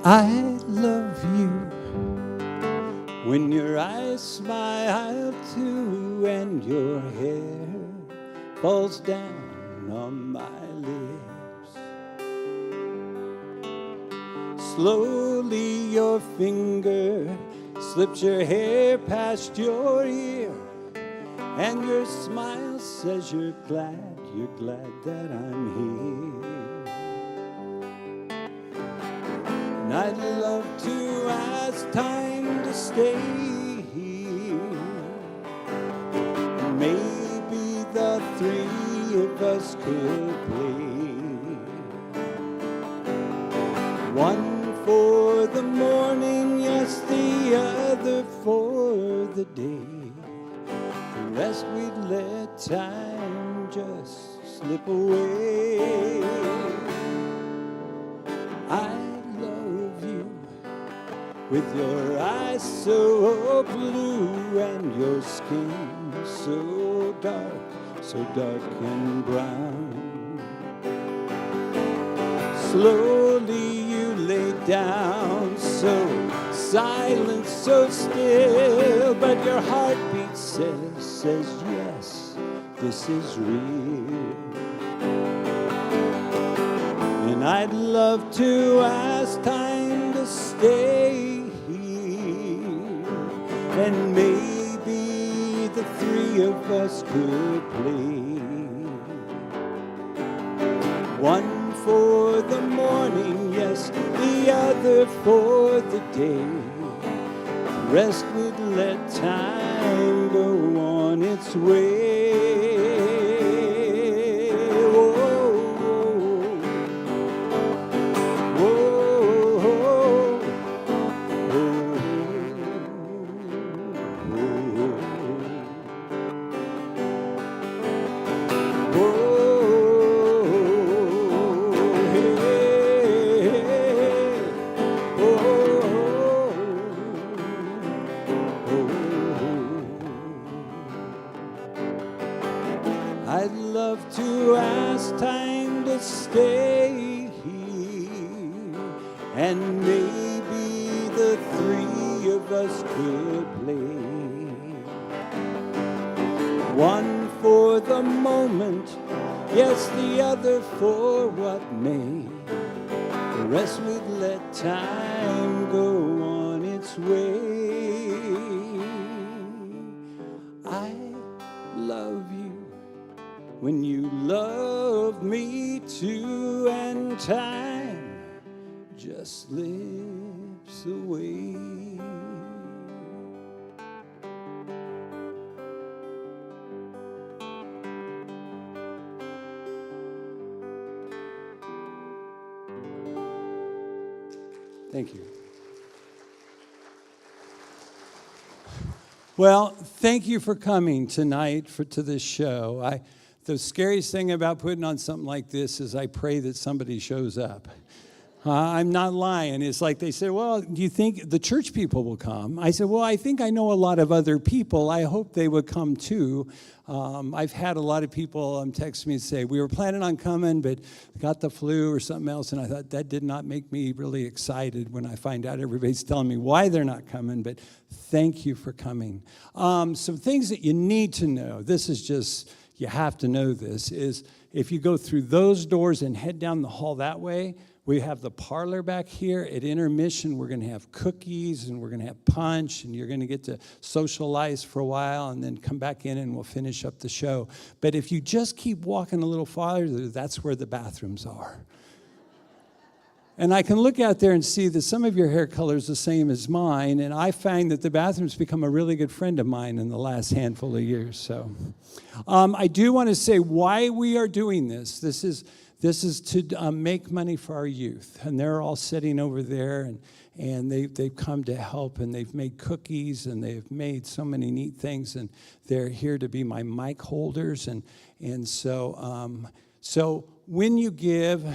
I love you when your eyes smile too and your hair falls down on my lips. Slowly your finger slips your hair past your ear, and your smile says you're glad that I'm here. And I'd love to ask time to stay here, and maybe the three of us could play. One for the morning, yes, the other for the day. The rest we'd let time just slip away. I love you with your eyes so blue and your skin so dark and brown. Slowly you lay down, so silent, so still, but your heartbeat says yes, this is real. And I'd love to ask time to stay here, and maybe the three of us could play. One for the morning, yes, the other for the day. The rest we'd let time go on its way. I'd love to ask time to stay here, and maybe the three of us could play. One for the moment, yes, the other for what may. The rest we'd let time go on its way. I love you when you love me too, and time just slips away. Thank you. Well, thank you for coming tonight to this show. The scariest thing about putting on something like this is I pray that somebody shows up. I'm not lying. It's like they say, well, do you think the church people will come? I said, well, I think I know a lot of other people. I hope they would come too. I've had a lot of people text me and say, we were planning on coming, but got the flu or something else. And I thought that did not make me really excited when I find out everybody's telling me why they're not coming. But thank you for coming. Some things that you need to know. This is just, you have to know this, is if you go through those doors and head down the hall that way, we have the parlor back here. At intermission, we're going to have cookies, and we're going to have punch, and you're going to get to socialize for a while and then come back in, and we'll finish up the show. But if you just keep walking a little farther, that's where the bathrooms are. And I can look out there and see that some of your hair color is the same as mine, and I find that the bathroom's become a really good friend of mine in the last handful of years. So I do want to say why we are doing this. This is to make money for our youth, and they're all sitting over there, and they've come to help, and they've made cookies, and they've made so many neat things, and they're here to be my mic holders, and so when you give,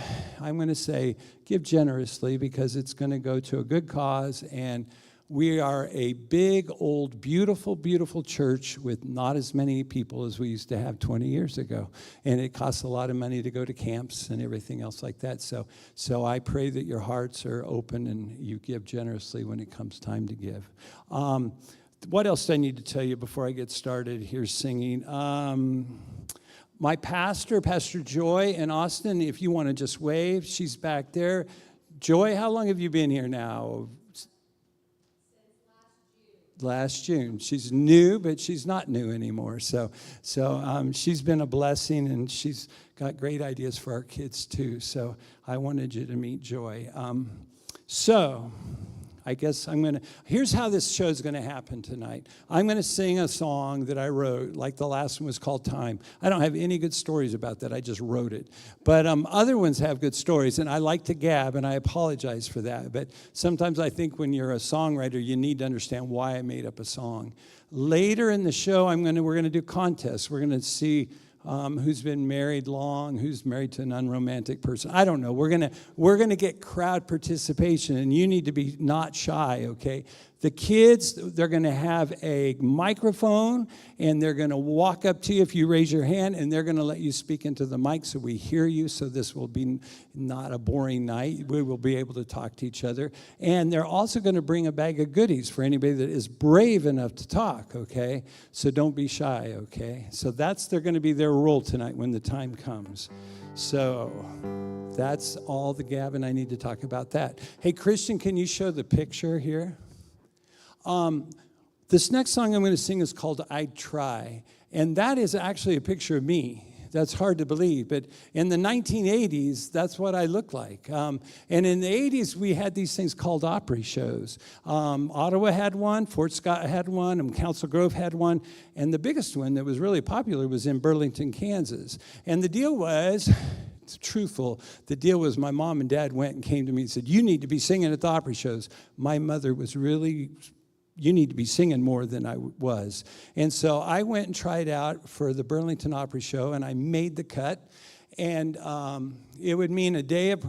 I'm going to say give generously, because it's going to go to a good cause, and We are a big, old, beautiful, beautiful church with not as many people as we used to have 20 years ago. And it costs a lot of money to go to camps and everything else like that. So I pray that your hearts are open and you give generously when it comes time to give. What else do I need to tell you before I get started here singing? My pastor, Pastor Joy in Austin, if you want to just wave, she's back there. Joy, how long have you been here now? Last June. She's new, but she's not new anymore. So she's been a blessing, and she's got great ideas for our kids too. So I wanted you to meet Joy. So I guess here's how this show is going to happen tonight. I'm going to sing a song that I wrote, like the last one was called Time. I don't have any good stories about that. I just wrote it. But other ones have good stories, and I like to gab, and I apologize for that. But sometimes I think when you're a songwriter, you need to understand why I made up a song. Later in the show, we're going to do contests. We're going to see who's been married long, who's married to an unromantic person. I don't know. We're gonna get crowd participation, and you need to be not shy, okay? The kids, they're going to have a microphone, and they're going to walk up to you if you raise your hand, and they're going to let you speak into the mic so we hear you, so this will be not a boring night. We will be able to talk to each other. And they're also going to bring a bag of goodies for anybody that is brave enough to talk, okay? So don't be shy, okay? So they're going to be their role tonight when the time comes. So that's all the Gavin I need to talk about that. Hey, Christian, can you show the picture here? This next song I'm going to sing is called I Try, and that is actually a picture of me. That's hard to believe, but in the 1980s, that's what I looked like. And in the 80s, we had these things called Opry shows. Ottawa had one, Fort Scott had one, and Council Grove had one, and the biggest one that was really popular was in Burlington, Kansas. And the deal was, it's truthful, the deal was my mom and dad went and came to me and said, you need to be singing at the Opry shows. My mother was really, you need to be singing more than I was. And so I went and tried out for the Burlington Opry Show, and I made the cut. And it would mean a day of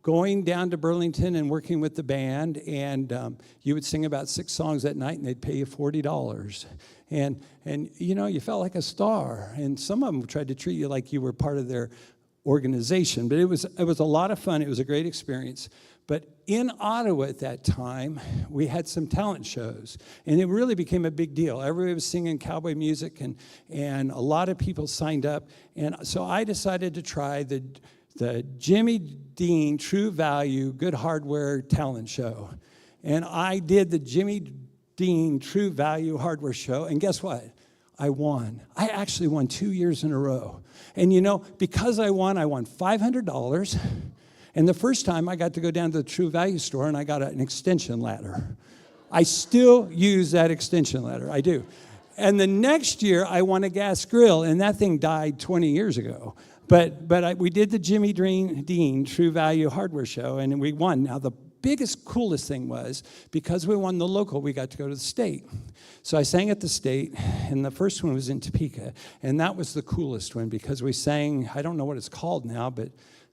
going down to Burlington and working with the band, and you would sing about 6 songs that night, and they'd pay you $40. And you know, you felt like a star. And some of them tried to treat you like you were part of their organization. But it was a lot of fun. It was a great experience. But in Ottawa at that time, we had some talent shows, and it really became a big deal. Everybody was singing cowboy music, and a lot of people signed up. And so I decided to try the Jimmy Dean True Value Good Hardware Talent Show. And I did the Jimmy Dean True Value Hardware Show, and guess what? I won. I actually won 2 years in a row. And you know, because I won $500. And the first time I got to go down to the True Value store and I got an extension ladder. I still use that extension ladder, I do. And the next year I won a gas grill, and that thing died 20 years ago. But we did the Jimmy Dean True Value Hardware Show, and we won. Now the biggest, coolest thing was, because we won the local, we got to go to the state. So I sang at the state, and the first one was in Topeka, and that was the coolest one because we sang, I don't know what it's called now, but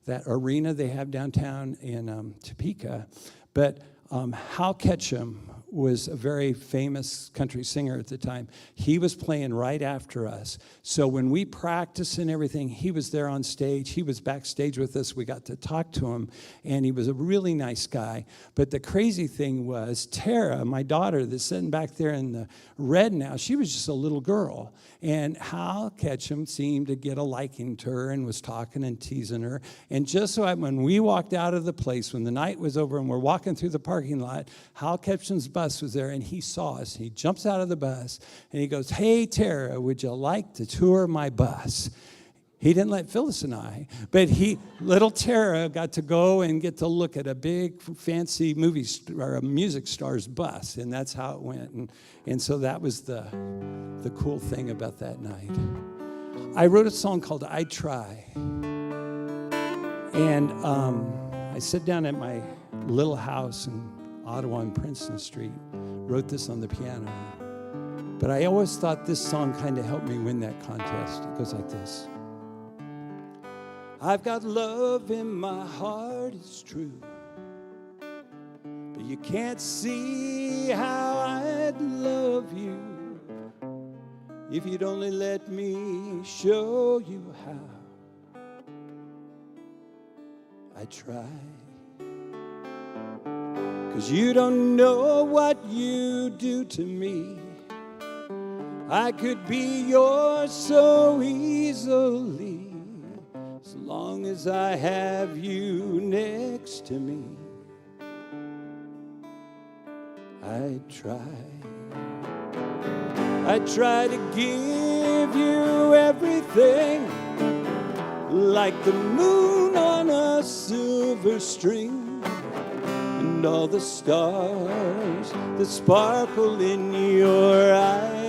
that arena they have downtown in Topeka. But Hal Ketchum was a very famous country singer at the time. He was playing right after us. So when we practiced and everything, he was there on stage. He was backstage with us. We got to talk to him, and he was a really nice guy. But the crazy thing was, Tara, my daughter that's sitting back there in the red now, she was just a little girl. And Hal Ketchum seemed to get a liking to her and was talking and teasing her. And just so when we walked out of the place, when the night was over and we're walking through the parking lot, Hal Ketchum's bus was there, and he saw us. He jumps out of the bus, and he goes, hey, Tara, would you like to tour my bus? He didn't let Phyllis and I, but little Tara got to go and get to look at a big, fancy music star's bus, and that's how it went. And so that was the cool thing about that night. I wrote a song called I Try, and I sat down at my little house in Ottawa on Princeton Street, wrote this on the piano. But I always thought this song kind of helped me win that contest. It goes like this. I've got love in my heart, it's true. But You can't see how I'd love you if you'd only let me show you how. I try, 'cause you don't know what you do to me. I could be yours so easily, as long as I have you next to me. I try to give you everything, like the moon on a silver string, and all the stars that sparkle in your eyes.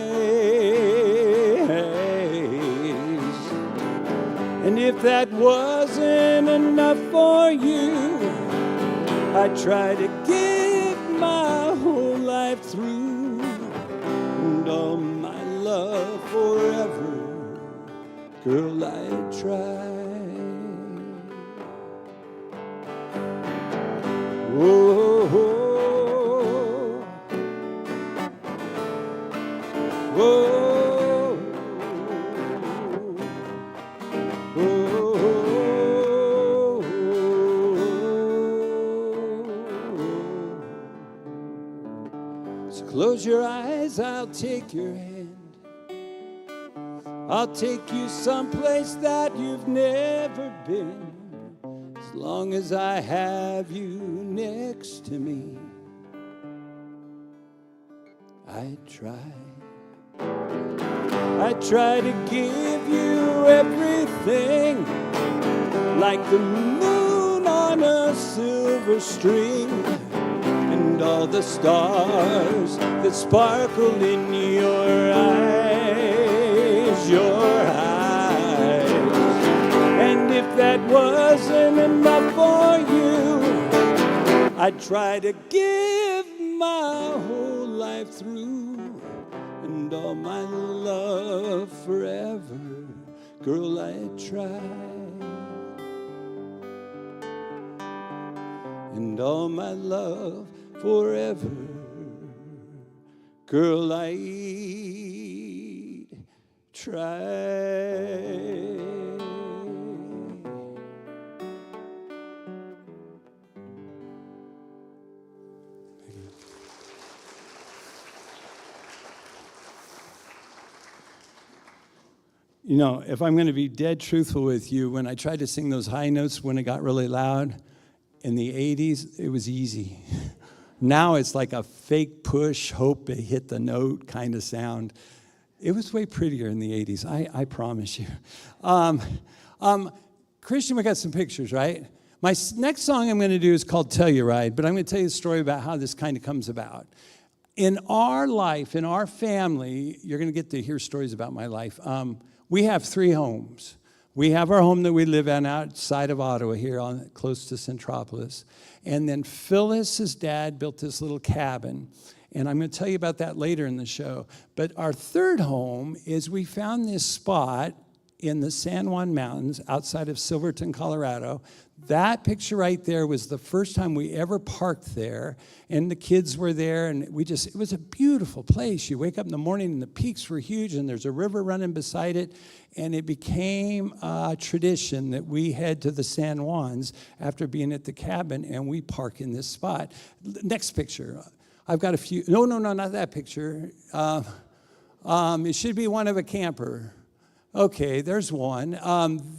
And if that wasn't enough for you, I try to give my whole life through, and all my love forever. Girl, I try. Whoa, whoa, whoa, whoa. So close your eyes, I'll take your hand. I'll take you someplace that you've never been, as long as I have you next to me. I try to give you everything, like the moon on a silver string, and all the stars that sparkle in your eyes, your eyes. And if that wasn't enough for you, I try to give my whole life through, and all my love forever. Girl, I try. And all my love forever. Girl, I try. You know, if I'm going to be dead truthful with you, when I tried to sing those high notes when it got really loud in the 80s, it was easy. Now it's like a fake push, hope it hit the note kind of sound. It was way prettier in the 80s, I promise you. Christian, we got some pictures, right? My next song I'm going to do is called Telluride, but I'm going to tell you a story about how this kind of comes about. In our life, in our family, you're going to get to hear stories about my life. We have 3 homes. We have our home that we live in outside of Ottawa here, close to Centropolis. And then Phyllis's dad built this little cabin. And I'm going to tell you about that later in the show. But our 3rd home is we found this spot in the San Juan Mountains outside of Silverton, Colorado. That picture right there was the first time we ever parked there, and the kids were there, and it was a beautiful place. You wake up in the morning, and the peaks were huge, and there's a river running beside it, and it became a tradition that we head to the San Juans after being at the cabin, and we park in this spot. Next picture. I've got a few. No, not that picture. It should be one of a camper. Okay, there's one.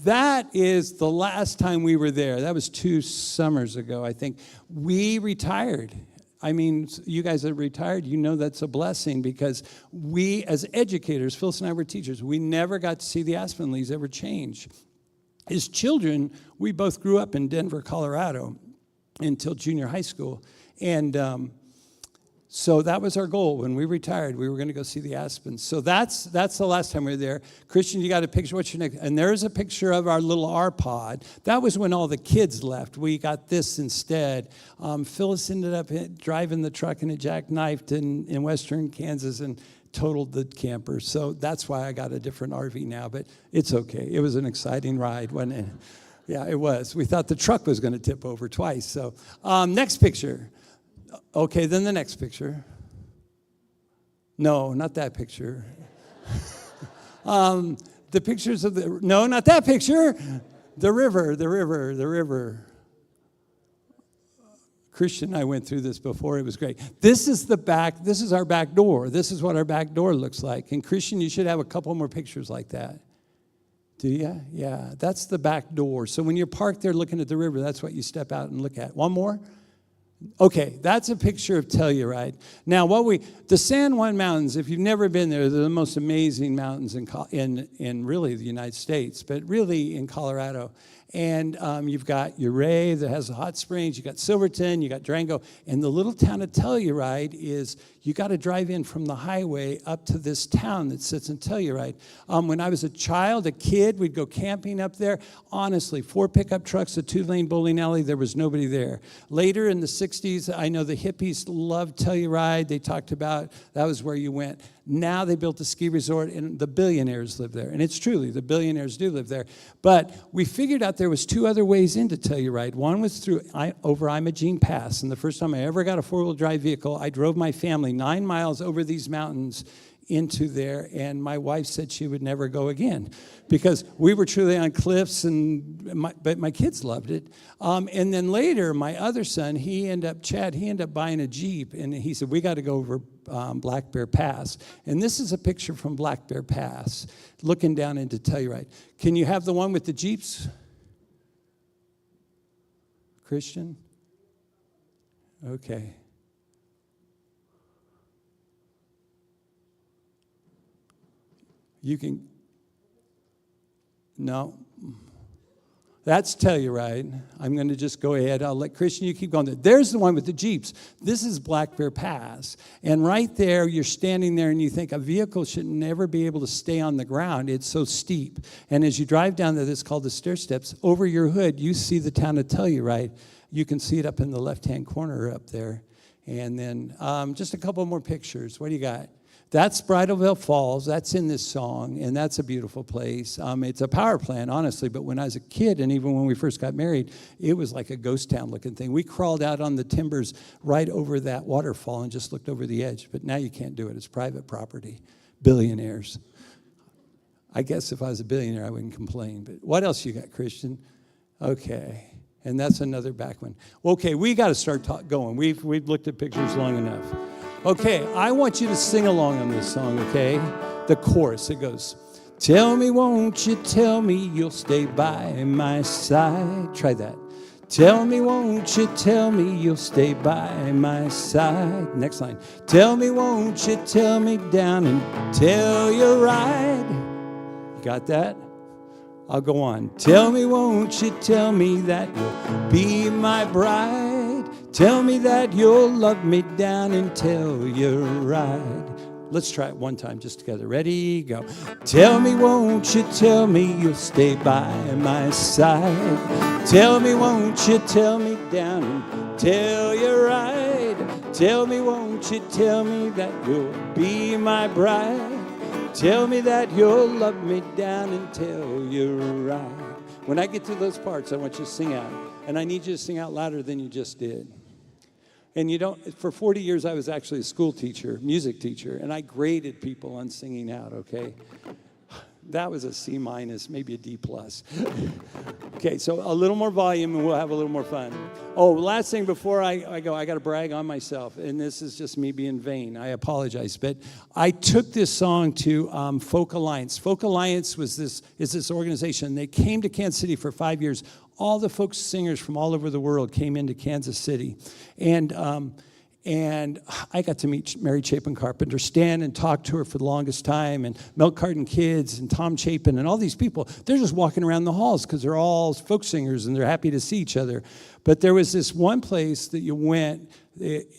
That is the last time we were there. That was 2 summers ago, I think. We retired. I mean, you guys that retired, you know that's a blessing, because we, as educators, Phyllis and I were teachers, we never got to see the aspen leaves ever change. As children, we both grew up in Denver, Colorado, until junior high school. And so that was our goal. When we retired, we were going to go see the aspens. So that's the last time we were there. Christian, you got a picture? What's your next? And there's a picture of our little R-Pod. That was when all the kids left. We got this instead. Phyllis ended up driving the truck, and it jackknifed in western Kansas and totaled the camper. So that's why I got a different RV now, but it's okay. It was an exciting ride, wasn't it? Yeah, it was. We thought the truck was going to tip over twice. So next picture. Okay, then the next picture. No, not that picture. The pictures of the, no, not that picture. The river. Christian and I went through this before. It was great. This is our back door. This is what our back door looks like. And Christian, you should have a couple more pictures like that. Do you? Yeah, that's the back door. So when you're parked there looking at the river, that's what you step out and look at. One more? Okay, that's a picture of Telluride. Now, the San Juan Mountains, if you've never been there, they're the most amazing mountains in really the United States, but really in Colorado. And you've got Ouray that has the hot springs. You've got Silverton. You got Durango. And the little town of Telluride is, you got to drive in from the highway up to this town that sits in Telluride. When I was a kid, we'd go camping up there. Honestly, 4 pickup trucks, a 2-lane bowling alley, there was nobody there. Later in the 60s, I know the hippies loved Telluride. They talked about that was where you went. Now they built a ski resort, and the billionaires live there. And it's truly, the billionaires do live there. But we figured out there was 2 other ways into Telluride. One was over Imogene Pass. And the first time I ever got a 4-wheel drive vehicle, I drove my family 9 miles over these mountains into there, and my wife said she would never go again because we were truly on cliffs, but my kids loved it. And then later, my other son, Chad, he ended up buying a Jeep, and he said, we got to go over Black Bear Pass. And this is a picture from Black Bear Pass, looking down into Telluride. Can you have the one with the Jeeps? Christian? Okay. You can, no. That's Telluride. I'm going to just go ahead. I'll let Christian, you keep going. There's the one with the Jeeps. This is Black Bear Pass. And right there, you're standing there and you think a vehicle should never be able to stay on the ground. It's so steep. And as you drive down there, it's called the stair steps. Over your hood, you see the town of Telluride. You can see it up in the left-hand corner up there. And then just a couple more pictures. What do you got? That's Bridalveil Falls. That's in this song, and that's a beautiful place. It's a power plant, honestly, but when I was a kid, and even when we first got married, it was like a ghost town looking thing. We crawled out on the timbers right over that waterfall and just looked over the edge, but now you can't do it. It's private property. Billionaires. I guess if I was a billionaire, I wouldn't complain, but what else you got, Christian? Okay, and that's another back one. Okay, we got to start going. We've looked at pictures long enough. Okay, I want you to sing along on this song, okay? The chorus, it goes, tell me, won't you tell me you'll stay by my side? Try that. Tell me, won't you tell me you'll stay by my side? Next line. Tell me, won't you tell me down until you ride? You got that? I'll go on. Tell me, won't you tell me that you'll be my bride? Tell me that you'll love me down until you ride. Let's try it one time just together. Ready? Go. Tell me, won't you tell me you'll stay by my side? Tell me, won't you tell me down until you ride? Tell me, won't you tell me that you'll be my bride? Tell me that you'll love me down until you ride. When I get to those parts, I want you to sing out. And I need you to sing out louder than you just did. And for 40 years, I was actually a school teacher, music teacher, and I graded people on singing out, okay? That was a C-, maybe a D+. Okay, so a little more volume and we'll have a little more fun. Oh, last thing before I go, I got to brag on myself, and this is just me being vain. I apologize, but I took this song to Folk Alliance. Folk Alliance is this organization. They came to Kansas City for 5 years. All the folk singers from all over the world came into Kansas City, and I got to meet Mary Chapin Carpenter, stand and talk to her for the longest time, and Milk Carton Kids and Tom Chapin and all these people. They're just walking around the halls because they're all folk singers and they're happy to see each other. But there was this one place that you went,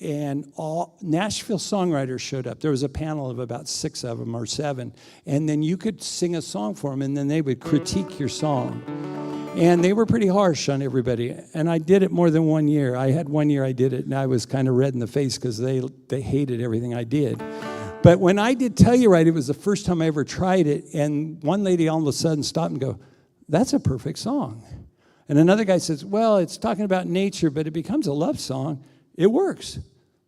and all Nashville songwriters showed up. There was a panel of about 6 of them or 7, and then you could sing a song for them, and then they would critique your song. And they were pretty harsh on everybody. And I did it more than 1 year. I had 1 year I did it, and I was kind of red in the face because they hated everything I did. But when I did Telluride, it was the first time I ever tried it. And one lady all of a sudden stopped and go, that's a perfect song. And another guy says, well, it's talking about nature, but it becomes a love song. It works.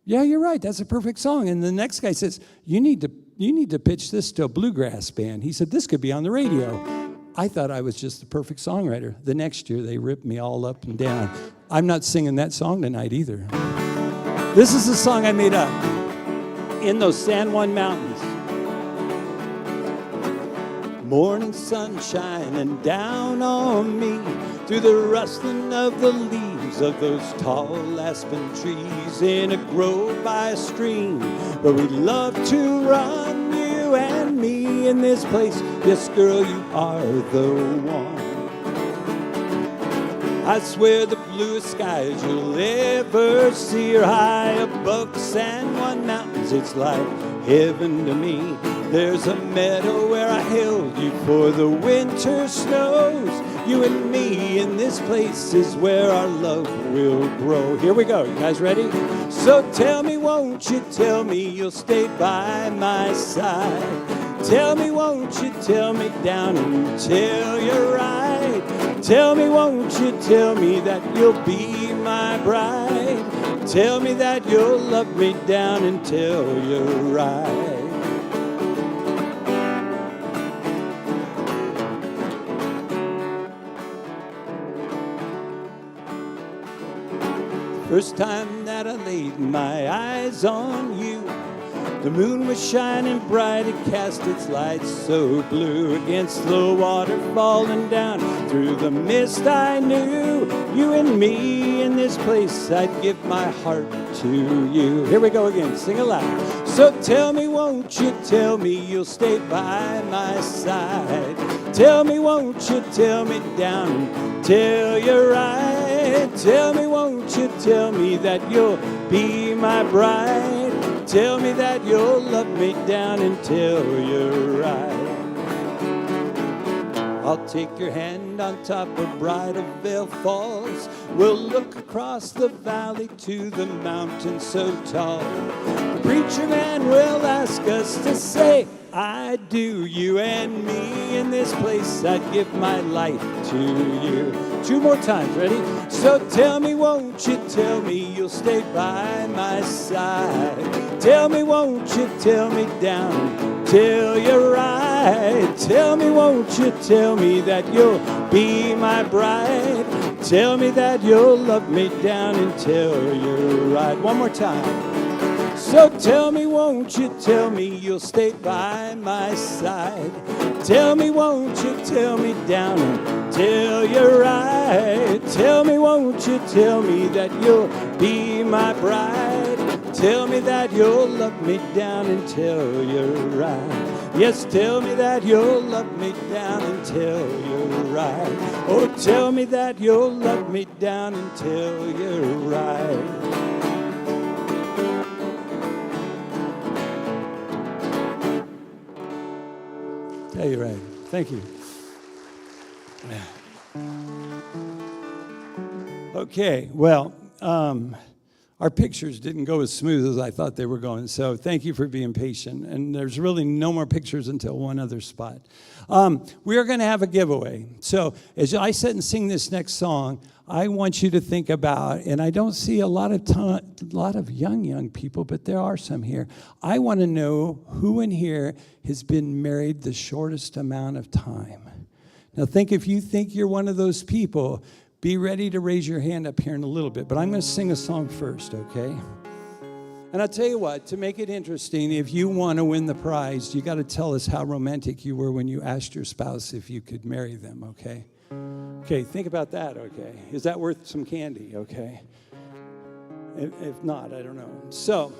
Yeah, you're right. That's a perfect song. And the next guy says, you need to pitch this to a bluegrass band. He said, this could be on the radio. I thought I was just the perfect songwriter. The next year, they ripped me all up and down. I'm not singing that song tonight either. This is a song I made up in those San Juan Mountains. Morning sun shining down on me through the rustling of the leaves of those tall aspen trees in a grove by a stream where we love to run, you and me, in this place. Yes, girl, you are the one. I swear the bluest skies you'll ever see are high above the San Juan Mountains. It's like heaven to me. There's a meadow where I held you for the winter snows. You and me in this place is where our love will grow. Here we go. You guys ready? So tell me, won't you tell me you'll stay by my side? Tell me, won't you tell me down until you're right? Tell me, won't you tell me that you'll be my bride? Tell me that you'll love me down until you're right. First time that I laid my eyes on you, the moon was shining bright. It cast its light so blue against the water falling down through the mist. I knew you and me in this place. I'd give my heart to you. Here we go again. Sing it loud. So tell me, won't you tell me you'll stay by my side? Tell me, won't you tell me down till you're right? Tell me, won't you tell me that you'll be my bride? Tell me that you'll love me down until you're right. I'll take your hand on top of Bridal Veil Falls. We'll look across the valley to the mountain so tall. The preacher man will ask us to say, I do. You and me in this place, I'd give my life to you. 2 more times, ready? So tell me, won't you tell me you'll stay by my side? Tell me, won't you tell me down till you're right? Tell me, won't you tell me that you'll be my bride? Tell me that you'll love me down until you're right. One more time. So tell me, won't you tell me you'll stay by my side? Tell me, won't you tell me down until you're right? Tell me, won't you tell me that you'll be my bride? Tell me that you'll love me down until you're right. Yes, tell me that you'll love me down until you're right. Oh, tell me that you'll love me down until you're right. Yeah, you're right. Thank you. Okay, well, our pictures didn't go as smooth as I thought they were going, so thank you for being patient. And there's really no more pictures until one other spot. We are going to have a giveaway. So as I sit and sing this next song, I want you to think about, and I don't see a lot of young people, but there are some here. I want to know who in here has been married the shortest amount of time. Now think, if you think you're one of those people, be ready to raise your hand up here in a little bit, but I'm going to sing a song first, okay? And I'll tell you what, to make it interesting, if you want to win the prize, you got to tell us how romantic you were when you asked your spouse if you could marry them, okay? Okay, think about that, okay? Is that worth some candy, okay? If not, I don't know. So,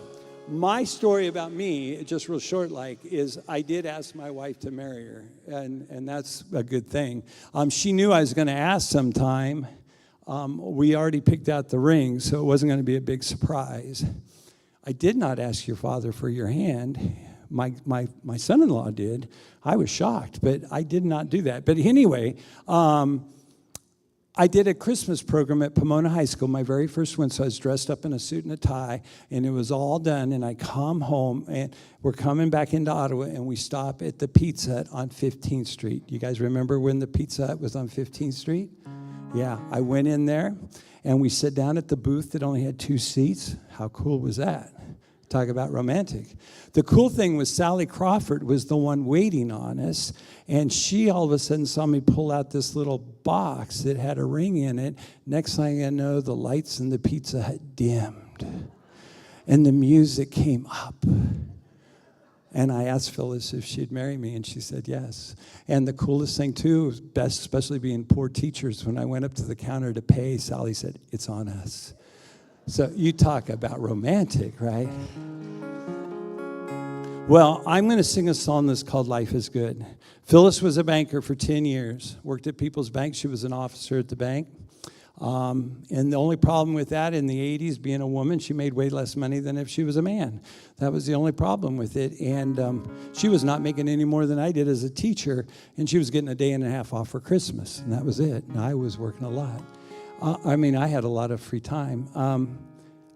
my story about me, just real short like, is I did ask my wife to marry her, and that's a good thing. She knew I was going to ask sometime. We already picked out the ring, so it wasn't going to be a big surprise. I did not ask your father for your hand. My son-in-law did. I was shocked, but I did not do that. But anyway, I did a Christmas program at Pomona High School, my very first one, so I was dressed up in a suit and a tie, and it was all done, and I come home, and we're coming back into Ottawa, and we stop at the Pizza Hut on 15th Street. You guys remember when the Pizza Hut was on 15th Street? Yeah, I went in there, and we sat down at the booth that only had 2 seats. How cool was that? Talk about romantic. The cool thing was Sally Crawford was the one waiting on us, and she all of a sudden saw me pull out this little box that had a ring in it. Next thing I know, the lights in the Pizza Hut dimmed, and the music came up. And I asked Phyllis if she'd marry me, and she said yes. And the coolest thing, too, best, especially being poor teachers, when I went up to the counter to pay, Sally said, "It's on us." So you talk about romantic, right? Well, I'm going to sing a song that's called Life is Good. Phyllis was a banker for 10 years, worked at People's Bank. She was an officer at the bank. And the only problem with that in the 80s, being a woman, she made way less money than if she was a man. That was the only problem with it. And she was not making any more than I did as a teacher, and she was getting a day and a half off for Christmas, and that was it. And I was working a lot. I had a lot of free time.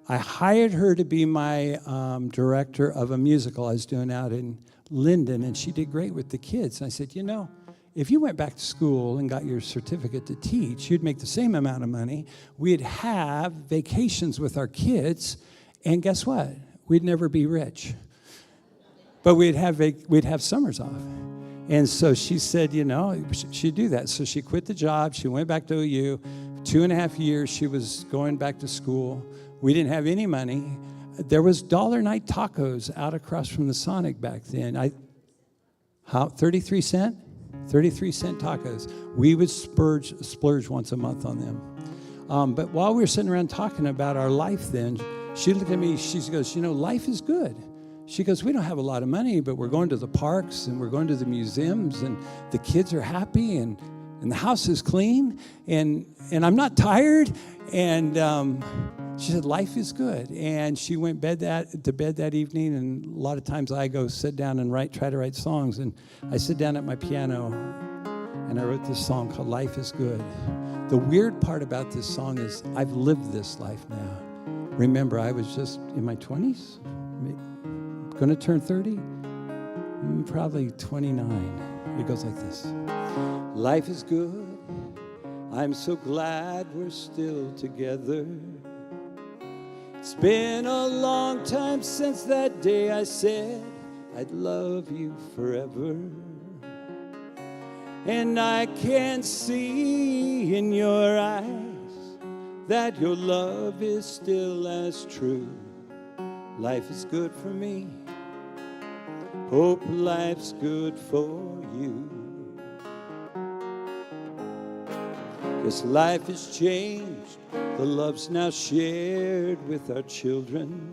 I hired her to be my director of a musical I was doing out in Linden, and she did great with the kids. And I said, if you went back to school and got your certificate to teach, you'd make the same amount of money. We'd have vacations with our kids, and guess what? We'd never be rich. But we'd have summers off. And so she said, she'd do that. So she quit the job. She went back to OU. 2.5 years, she was going back to school. We didn't have any money. There was $1 night tacos out across from the Sonic back then. 33 cent? 33-cent tacos. We would splurge once a month on them. But while we were sitting around talking about our life then, she looked at me, she goes, life is good. She goes, we don't have a lot of money, but we're going to the parks and we're going to the museums and the kids are happy and the house is clean and I'm not tired. And she said, life is good. And she went to bed that evening, and a lot of times I go sit down and try to write songs. And I sit down at my piano, and I wrote this song called Life is Good. The weird part about this song is I've lived this life now. Remember, I was just in my 20s, going to turn 30, probably 29. It goes like this. Life is good. I'm so glad we're still together. It's been a long time since that day I said I'd love you forever. And I can see in your eyes that your love is still as true. Life is good for me. Hope life's good for you. 'Cause life has changed. The love's now shared with our children.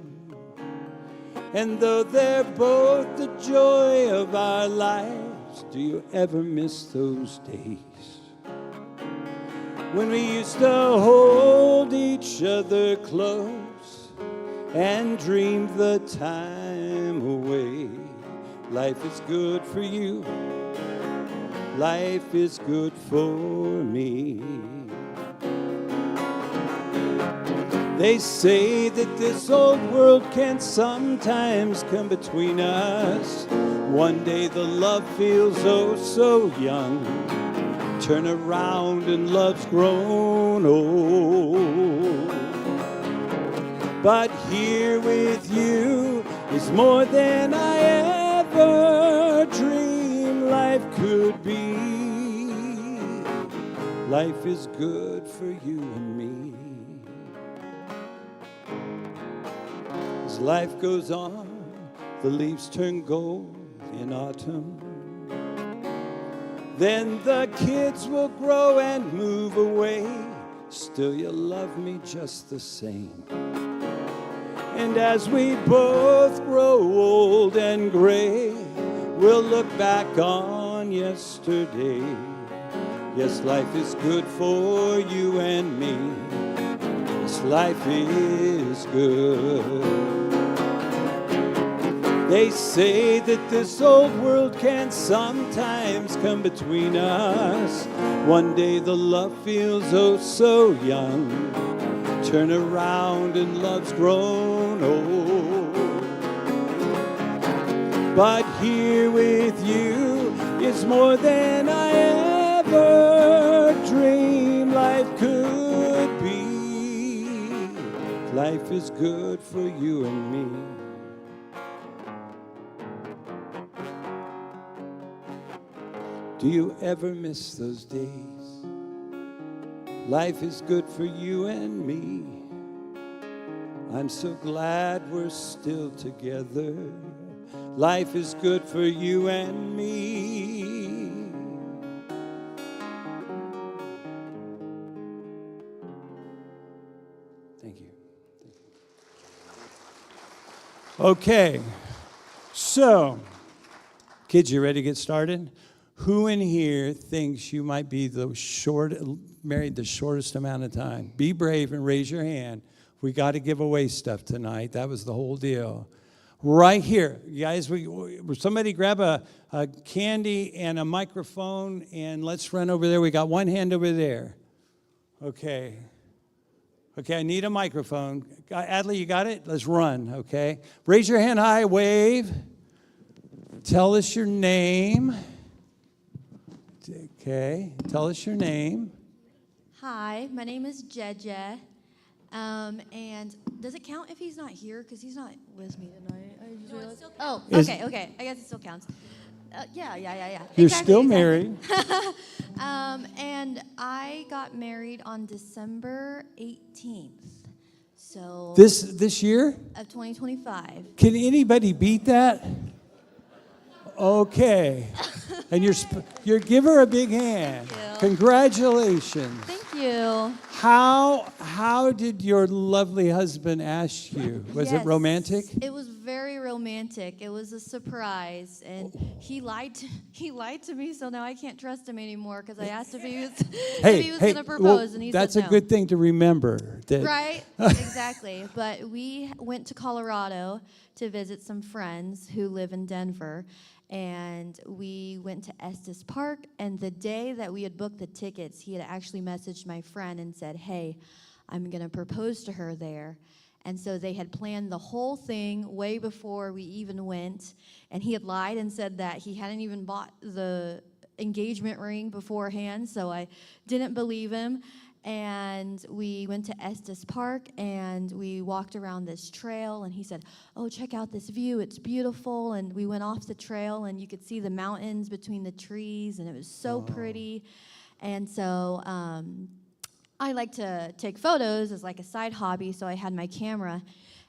And though they're both the joy of our lives, do you ever miss those days when we used to hold each other close and dream the time away? Life is good for you. Life is good for me. They say that this old world can sometimes come between us. One day the love feels oh so young. Turn around and love's grown old. But here with you is more than I ever dreamed life could be. Life is good for you and me. As life goes on, the leaves turn gold in autumn. Then the kids will grow and move away. Still you love me just the same. And as we both grow old and gray, we'll look back on yesterday. Yes, life is good for you and me. Yes, life is good. They say that this old world can sometimes come between us. One day the love feels oh so young. Turn around and love's grown old. But here with you is more than I ever dreamed life Life is good for you and me. Do you ever miss those days? Life is good for you and me. I'm so glad we're still together. Life is good for you and me. Thank you. Okay, so kids, you ready to get started? Who in here thinks you might be married the shortest amount of time? Be brave and raise your hand. We got to give away stuff tonight. That was the whole deal. Right here, guys, somebody grab a candy and a microphone, and let's run over there. We got one hand over there. Okay, I need a microphone. Adley, you got it? Let's run, okay? Raise your hand high, wave. Tell us your name. Okay, tell us your name. Hi, my name is Jeje. And does it count if he's not here? Because he's not with me tonight. Okay. I guess it still counts. Yeah. You're still married. And I got married on December 18th. So This year? Of 2025. Can anybody beat that? Okay. And you're give her a big hand. Thank you. Congratulations. Thank you. How did your lovely husband ask you? Was it romantic? It was very romantic. It was a surprise, and he lied to me. So now I can't trust him anymore because I asked if he was going to propose, and he that's said no. a good thing to remember. Right? Exactly. But we went to Colorado to visit some friends who live in Denver. And we went to Estes Park, and the day that we had booked the tickets, he had actually messaged my friend and said, hey, I'm going to propose to her there. And so they had planned the whole thing way before we even went, and he had lied and said that he hadn't even bought the engagement ring beforehand, so I didn't believe him. And we went to Estes Park, and we walked around this trail, and he said, oh, check out this view, it's beautiful. And we went off the trail, and you could see the mountains between the trees, and it was so pretty. And so I like to take photos as like a side hobby, so I had my camera,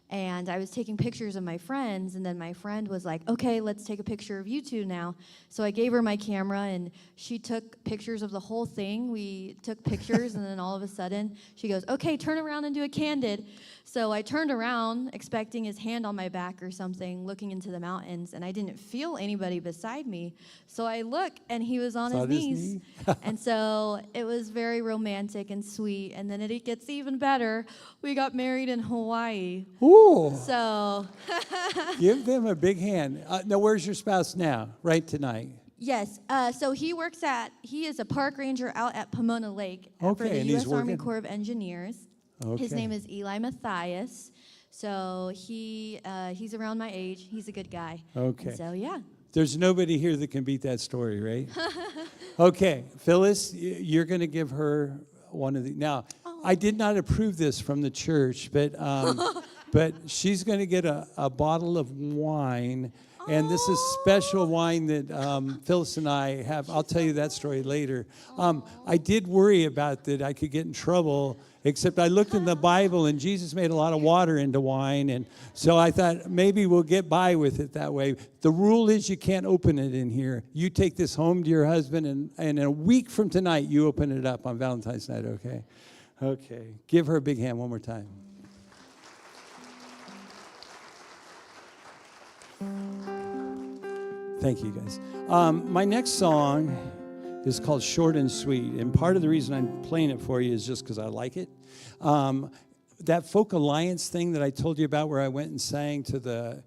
and I was taking pictures of my friends, and then my friend was like, okay, let's take a picture of you two now. So I gave her my camera, and she took pictures of the whole thing. We took pictures, and then all of a sudden, she goes, okay, turn around and do a candid. So I turned around, expecting his hand on my back or something, looking into the mountains, and I didn't feel anybody beside me. So I look, and he was on his knees. And so it was very romantic and sweet, and then it gets even better. We got married in Hawaii. Ooh. So Give them a big hand. Now, where's your spouse now, right tonight? Yes. So he is a park ranger out at Pomona Lake for the and U.S. Army Corps of Engineers. Okay. His name is Eli Matthias. So he's around my age. He's a good guy. Okay. And so, yeah. There's nobody here that can beat that story, right? Okay. Phyllis, you're going to give her one of the... Now, I did not approve this from the church, but she's going to get a bottle of wine. And this is special wine that Phyllis and I have. I'll tell you that story later. I did worry about that I could get in trouble, except I looked in the Bible, and Jesus made a lot of water into wine. And so I thought maybe we'll get by with it that way. The rule is you can't open it in here. You take this home to your husband, and in a week from tonight, you open it up on Valentine's night, okay? Okay. Give her a big hand one more time. Thank you, guys. My next song is called Short and Sweet, and part of the reason I'm playing it for you is just because I like it. That Folk Alliance thing that I told you about, where I went and sang to the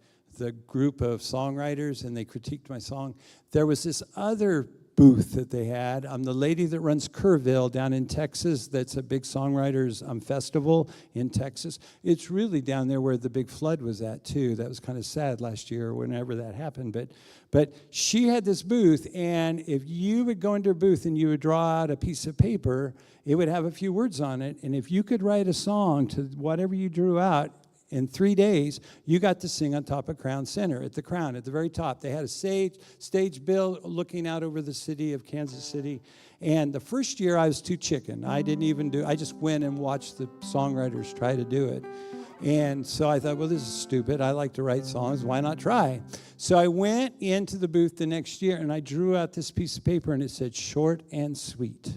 group of songwriters, and they critiqued my song, there was this other booth that they had. The lady that runs Kerrville down in Texas, that's a big songwriters festival in Texas. It's really down there where the big flood was at, too. That was kind of sad last year, whenever that happened. But she had this booth, and if you would go into her booth and you would draw out a piece of paper, it would have a few words on it, and if you could write a song to whatever you drew out, in 3 days, you got to sing on top of Crown Center, at the Crown, at the very top. They had a stage built looking out over the city of Kansas City. And the first year, I was too chicken. I just went and watched the songwriters try to do it. And so I thought, well, this is stupid. I like to write songs. Why not try? So I went into the booth the next year, and I drew out this piece of paper, and it said, short and sweet.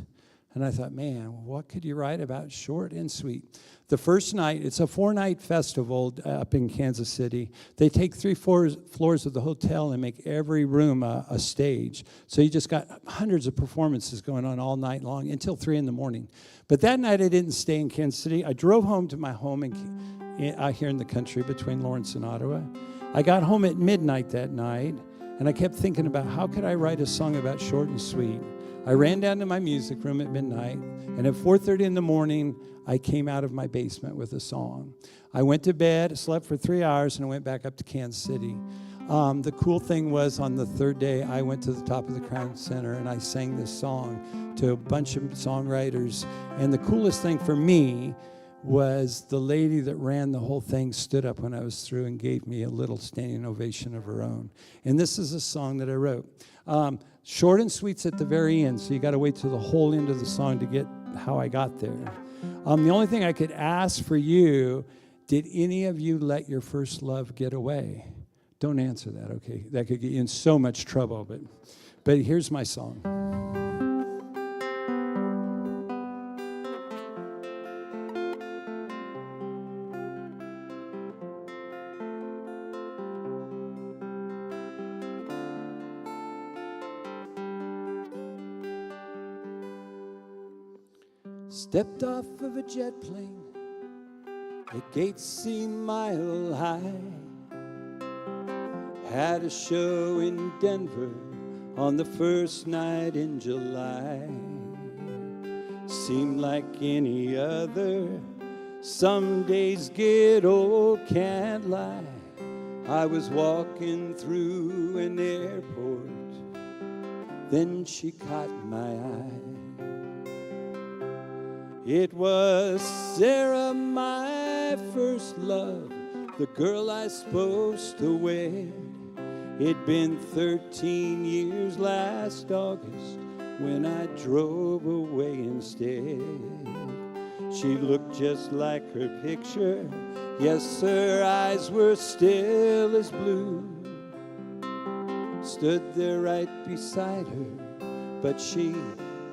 And I thought, man, what could you write about short and sweet? The first night, it's a 4-night festival up in Kansas City. They take 3 floors of the hotel and make every room a stage. So you just got hundreds of performances going on all night long until 3 in the morning. But that night, I didn't stay in Kansas City. I drove home to my home out here in the country between Lawrence and Ottawa. I got home at midnight that night, and I kept thinking about how could I write a song about short and sweet. I ran down to my music room at midnight, and at 4:30 in the morning, I came out of my basement with a song. I went to bed, slept for 3 hours, and I went back up to Kansas City. The cool thing was on the third day, I went to the top of the Crown Center, and I sang this song to a bunch of songwriters. And the coolest thing for me was the lady that ran the whole thing stood up when I was through and gave me a little standing ovation of her own. And this is a song that I wrote. Short and sweet's at the very end, so you got to wait till the whole end of the song to get how I got there. The only thing I could ask for you, did any of you let your first love get away? Don't answer that, okay? That could get you in so much trouble, but here's my song. Stepped off of a jet plane, the gates seemed mile high. Had a show in Denver on the first night in July. Seemed like any other, some days get old, can't lie. I was walking through an airport, then she caught my eye. It was Sarah, my first love, the girl I was supposed to wed. It'd been 13 years last August when I drove away instead. She looked just like her picture. Yes, her eyes were still as blue. Stood there right beside her, but she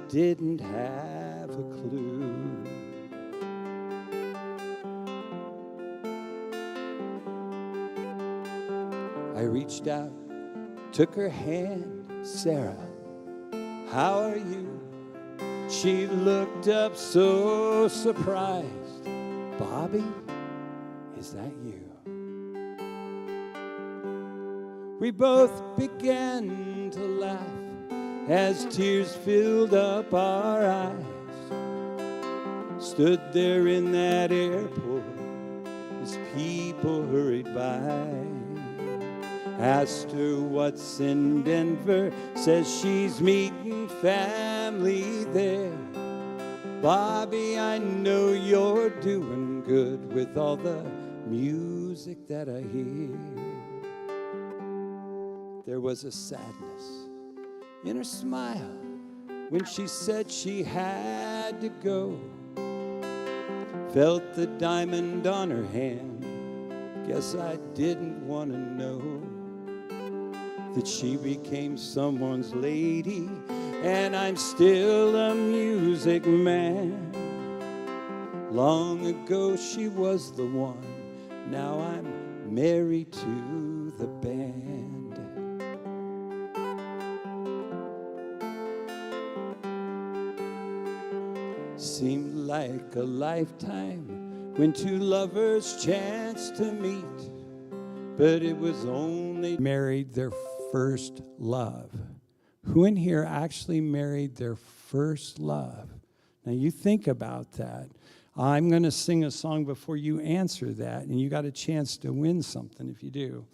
didn't have a clue. I reached out, took her hand. Sarah, how are you? She looked up so surprised. Bobby, is that you? We both began to laugh as tears filled up our eyes. Stood there in that airport as people hurried by. Asked her what's in Denver, says she's meeting family there. Bobby, I know you're doing good with all the music that I hear. There was a sadness in her smile when she said she had to go. Felt the diamond on her hand, guess I didn't want to know that she became someone's lady, and I'm still a music man. Long ago she was the one, now I'm married to the band. Seemed like a lifetime when two lovers chanced to meet, but it was only married their first love, Who in here actually married their first love? Now you think about that. I'm going to sing a song before you answer that, and you got a chance to win something if you do.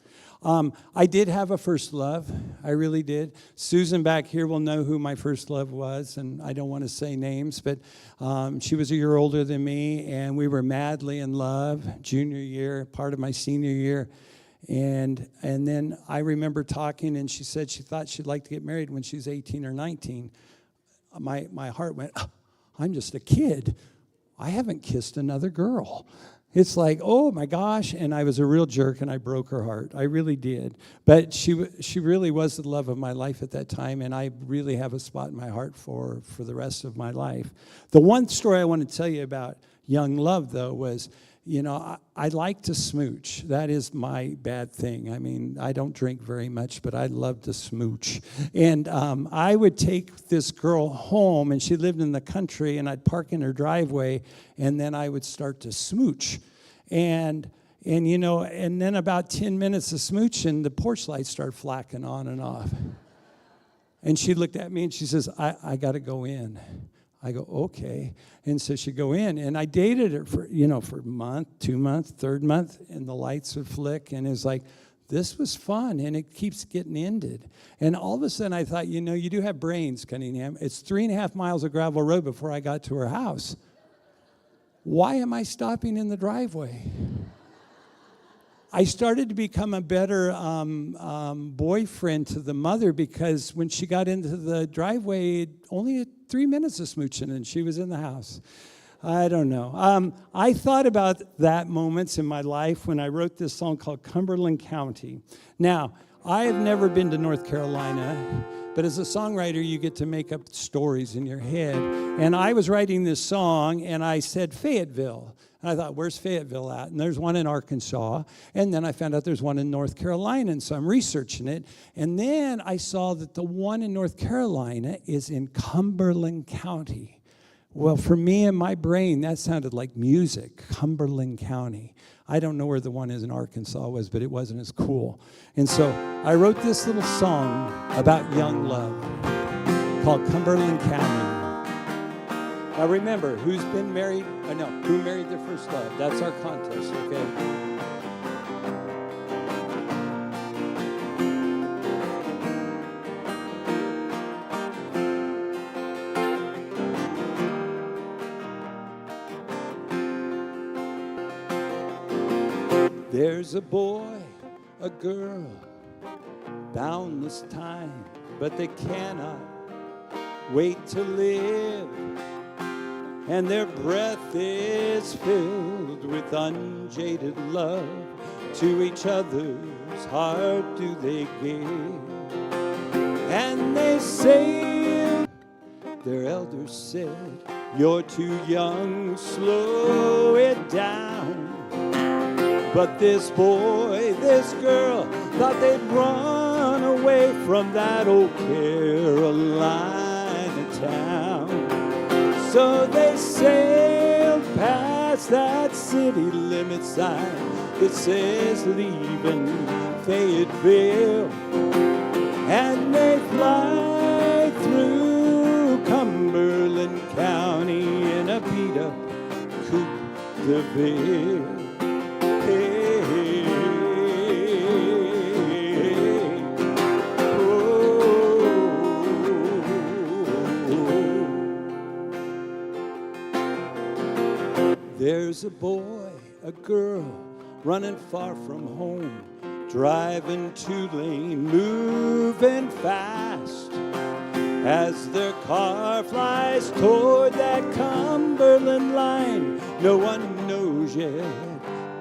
I did have a first love. I really did. Susan back here will know who my first love was, and I don't want to say names, but she was a year older than me, and we were madly in love junior year, part of my senior year. And then I remember talking, and she said she thought she'd like to get married when she was 18 or 19. My heart went, oh, I'm just a kid. I haven't kissed another girl. It's like, oh my gosh, and I was a real jerk, and I broke her heart. I really did. But she really was the love of my life at that time, and I really have a spot in my heart for the rest of my life. The one story I want to tell you about young love, though, was, I like to smooch. That is my bad thing. I mean, I don't drink very much, but I love to smooch. And I would take this girl home, and she lived in the country, and I'd park in her driveway, and then I would start to smooch. And then about 10 minutes of smooching, the porch lights start flacking on and off. And she looked at me, and she says, I got to go in. I go, okay. And so she'd go in, and I dated her for a month, 2 months, third month, and the lights would flick, and it's like, this was fun, and it keeps getting ended. And all of a sudden I thought, you do have brains, Cunningham. It's 3.5 miles of gravel road before I got to her house. Why am I stopping in the driveway? I started to become a better boyfriend to the mother, because when she got into the driveway, only 3 minutes of smooching and she was in the house. I don't know. I thought about that moments in my life when I wrote this song called Cumberland County. Now, I have never been to North Carolina, but as a songwriter, you get to make up stories in your head. And I was writing this song, and I said Fayetteville. And I thought, where's Fayetteville at? And there's one in Arkansas. And then I found out there's one in North Carolina, and so I'm researching it. And then I saw that the one in North Carolina is in Cumberland County. Well, for me in my brain, that sounded like music, Cumberland County. I don't know where the one is in Arkansas was, but it wasn't as cool. And so I wrote this little song about young love called Cumberland County. Now remember, who's been married? Who married their first love? That's our contest, okay? There's a boy, a girl, boundless time, but they cannot wait to live. And their breath is filled with unjaded love. To each other's heart do they give. And they say, their elders said, you're too young, slow it down. But this boy, this girl, thought they'd run away from that old Carolina town. So they sailed past that city limit sign that says leaving Fayetteville. And they fly through Cumberland County in a beat-up Coupe de Ville. There's a boy, a girl, running far from home, driving 2-lane, moving fast. As their car flies toward that Cumberland line, no one knows yet,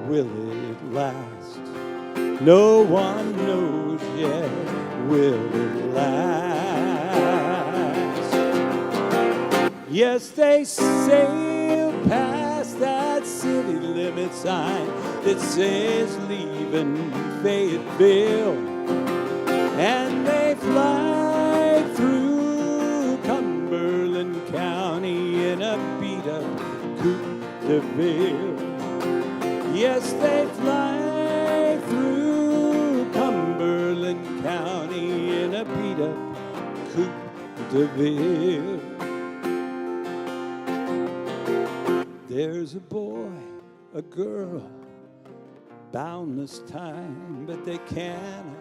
will it last? No one knows yet, will it last? Yes, they sail past that city limit sign that says leaving Fayetteville, and they fly through Cumberland County in a beat-up Coupe de Ville. Yes, they fly through Cumberland County in a beat-up Coupe de Ville. There's a boy, a girl, boundless time, but they cannot.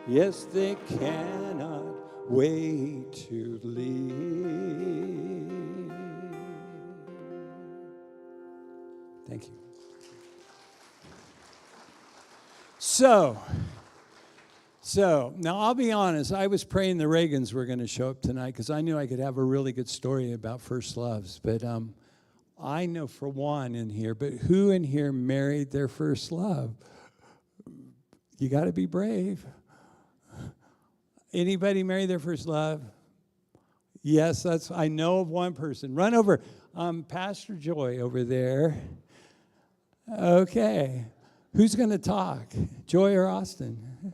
Yes, they cannot wait to leave. Thank you. So now I'll be honest, I was praying the Reagans were going to show up tonight because I knew I could have a really good story about first loves. But I know for one in here, but who in here married their first love? You got to be brave. Anybody marry their first love? Yes, I know of one person. Run over. Pastor Joy over there. Okay. Who's going to talk? Joy or Austin?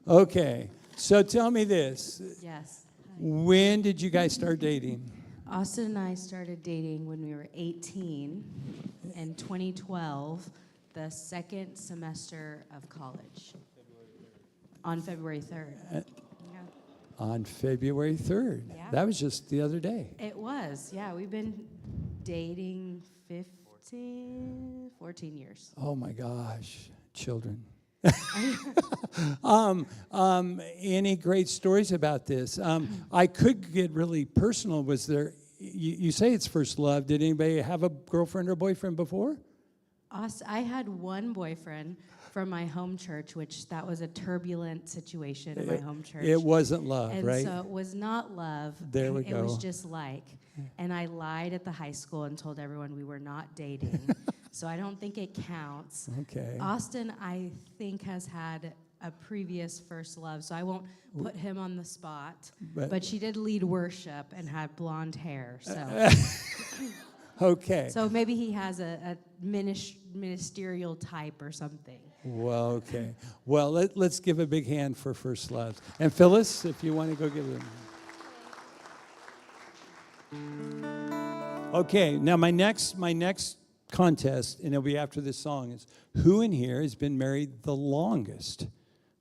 Okay. So tell me this. Yes. When did you guys start dating? Austin and I started dating when we were 18 in 2012, the second semester of college. On February 3rd. Yeah. On February 3rd. Yeah. That was just the other day. It was, yeah. We've been dating 14 years. Oh my gosh, children. Any great stories about this? I could get really personal. Was there, you say it's first love. Did anybody have a girlfriend or boyfriend before? I had one boyfriend from my home church, which that was a turbulent situation in my home church. It wasn't love, and right? so it was not love. There we It go. was just like. And I lied at the high school and told everyone we were not dating. So I don't think it counts. Okay. Austin, I think, has had a previous first love, so I won't put him on the spot. But she did lead worship and had blonde hair, so. Okay. So maybe he has a ministerial type or something. Well, okay. Well, let's give a big hand for first loves. And Phyllis, if you want to go give them. Okay, now my next contest, and it'll be after this song, is who in here has been married the longest?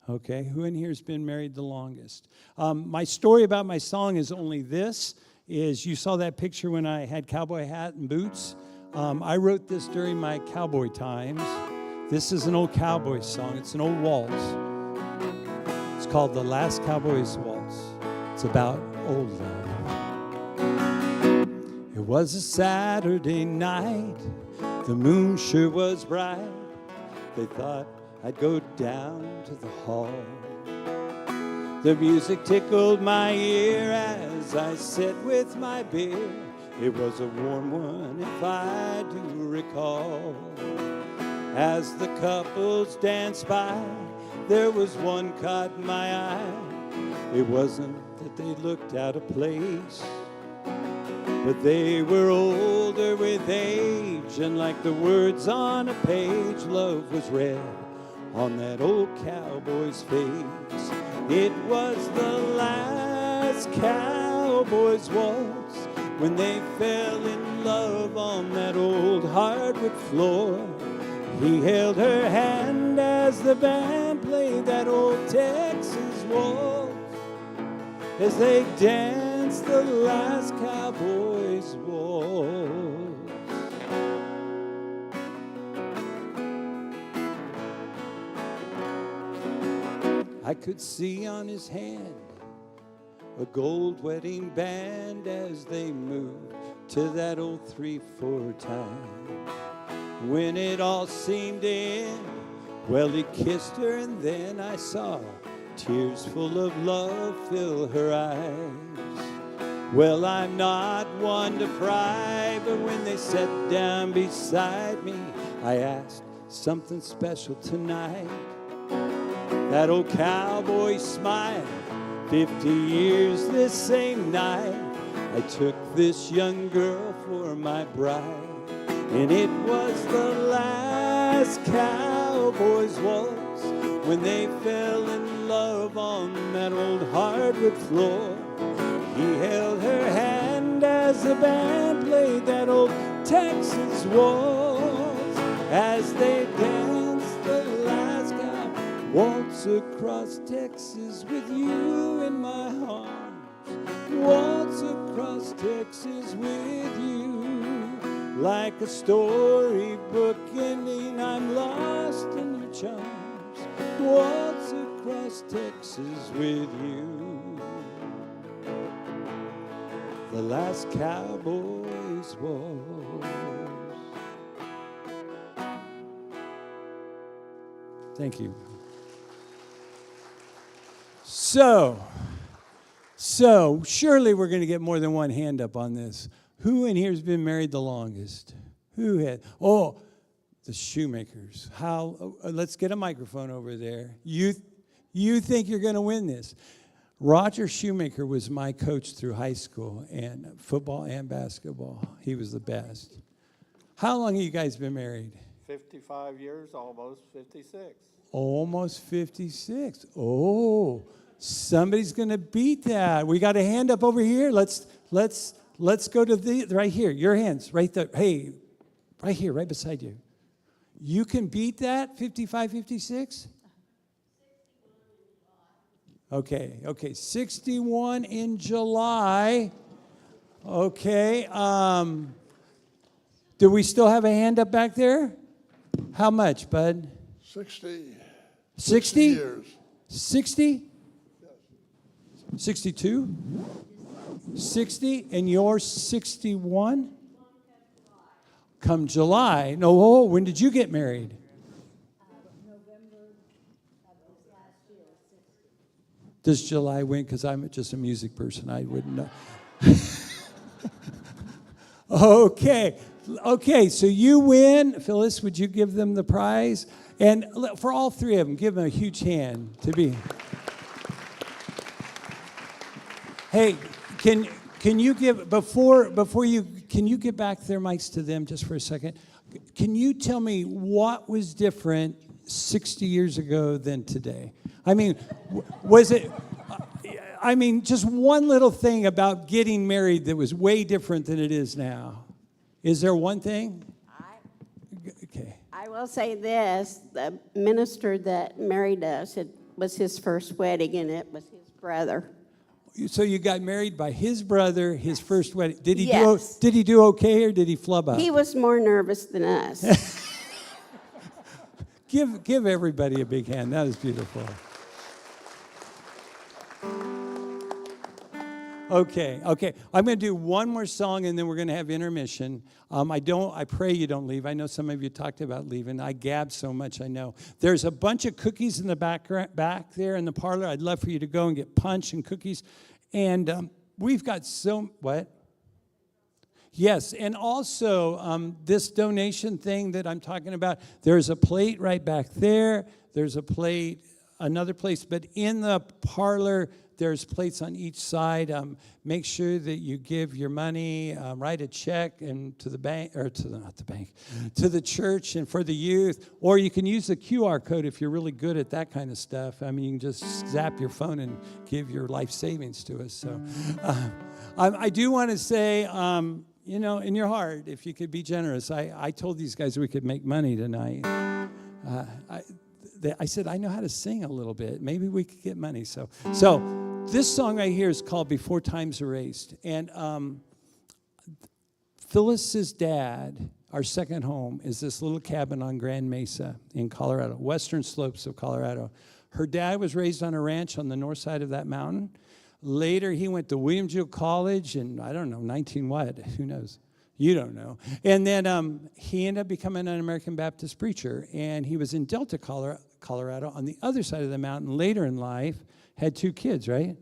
Okay, who in here has been married the longest? My story about my song is only this, is you saw that picture when I had cowboy hat and boots. I wrote this during my cowboy times. This is an old cowboy song. It's an old waltz. It's called The Last Cowboy's Waltz. It's about old love. It was a Saturday night, the moon sure was bright. They thought I'd go down to the hall. The music tickled my ear as I sat with my beer. It was a warm one, if I do recall. As the couples danced by, there was one caught my eye. It wasn't that they looked out of place, but they were older with age, and like the words on a page, love was read on that old cowboy's face. It was the last cowboy's waltz when they fell in love on that old hardwood floor. He held her hand as the band played that old Texas waltz, as they danced the last cowboy's waltz. I could see on his hand a gold wedding band as they moved to that old 3/4 time. When it all seemed to end, well, he kissed her, and then I saw tears full of love fill her eyes. Well, I'm not one to pry, but when they sat down beside me, I asked something special tonight. That old cowboy smiled. 50 years this same night, I took this young girl for my bride. And it was the last cowboy's waltz when they fell in love on that old hardwood floor. He held her hand as the band played that old Texas waltz as they dance the last waltz across Texas with you in my arms. Waltz across Texas with you. Like a storybook ending, I'm lost in your charms. Waltz across Texas with you. The last cowboy's waltz. Thank you. So surely we're going to get more than one hand up on this. Who in here has been married the longest? Who had? Oh, the shoemakers. How? Let's get a microphone over there. You think you're going to win this? Roger Shoemaker was my coach through high school and football and basketball. He was the best. How long have you guys been married? 55 years, almost 56. Almost 56. Oh, somebody's going to beat that. We got a hand up over here. Let's go to the right here. Your hands right there. Hey, right here, right beside you. You can beat that 55, 56? Okay. 61 in July. Okay. Do we still have a hand up back there? How much, bud? 60. 60? Years. 60? 62? 60? And you're 61? Come July. No, when did you get married? November of this last year, 60. Does July win? Because I'm just a music person. I wouldn't know. Okay, so you win. Phyllis, would you give them the prize? And for all three of them, give them a huge hand to be. Hey, can you give, before you, can you give back their mics to them just for a second? Can you tell me what was different 60 years ago than today? I mean, was it, just one little thing about getting married that was way different than it is now. Is there one thing? Okay. I will say this, the minister that married us, it was his first wedding, and it was his brother. So you got married by his brother, his first wedding. Did he Yes. did he do okay or did he flub up? He was more nervous than us. Give everybody a big hand. That was beautiful. Okay. I'm going to do one more song, and then we're going to have intermission. I pray you don't leave. I know some of you talked about leaving. I gab so much, I know. There's a bunch of cookies in the back there in the parlor. I'd love for you to go and get punch and cookies. And we've got what? Yes, and also this donation thing that I'm talking about, there's a plate right back there. There's a plate, another place, but in the parlor, there's plates on each side. Make sure that you give your money, write a check and to the bank, or not the bank, to the church and for the youth. Or you can use the QR code if you're really good at that kind of stuff. I mean, you can just zap your phone and give your life savings to us. So I do want to say, in your heart, if you could be generous. I told these guys we could make money tonight. I said, I know how to sing a little bit. Maybe we could get money. So this song right here is called Before Time's Erased. And Phyllis's dad, our second home, is this little cabin on Grand Mesa in Colorado, western slopes of Colorado. Her dad was raised on a ranch on the north side of that mountain. Later, he went to Williamsville College in, I don't know, 19 what? Who knows? You don't know. And then he ended up becoming an American Baptist preacher, and he was in Delta, Colorado, on the other side of the mountain later in life, had 2 kids, right?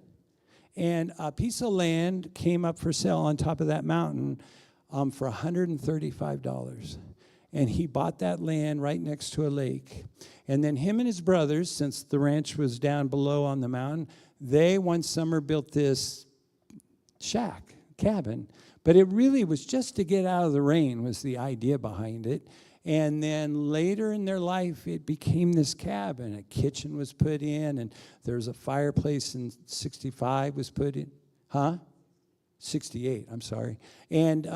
And a piece of land came up for sale on top of that mountain for $135. And he bought that land right next to a lake. And then him and his brothers, since the ranch was down below on the mountain, they one summer built this cabin. But it really was just to get out of the rain was the idea behind it. And then later in their life, it became this cabin. A kitchen was put in, and there was a fireplace in 65 was put in. 68, I'm sorry. And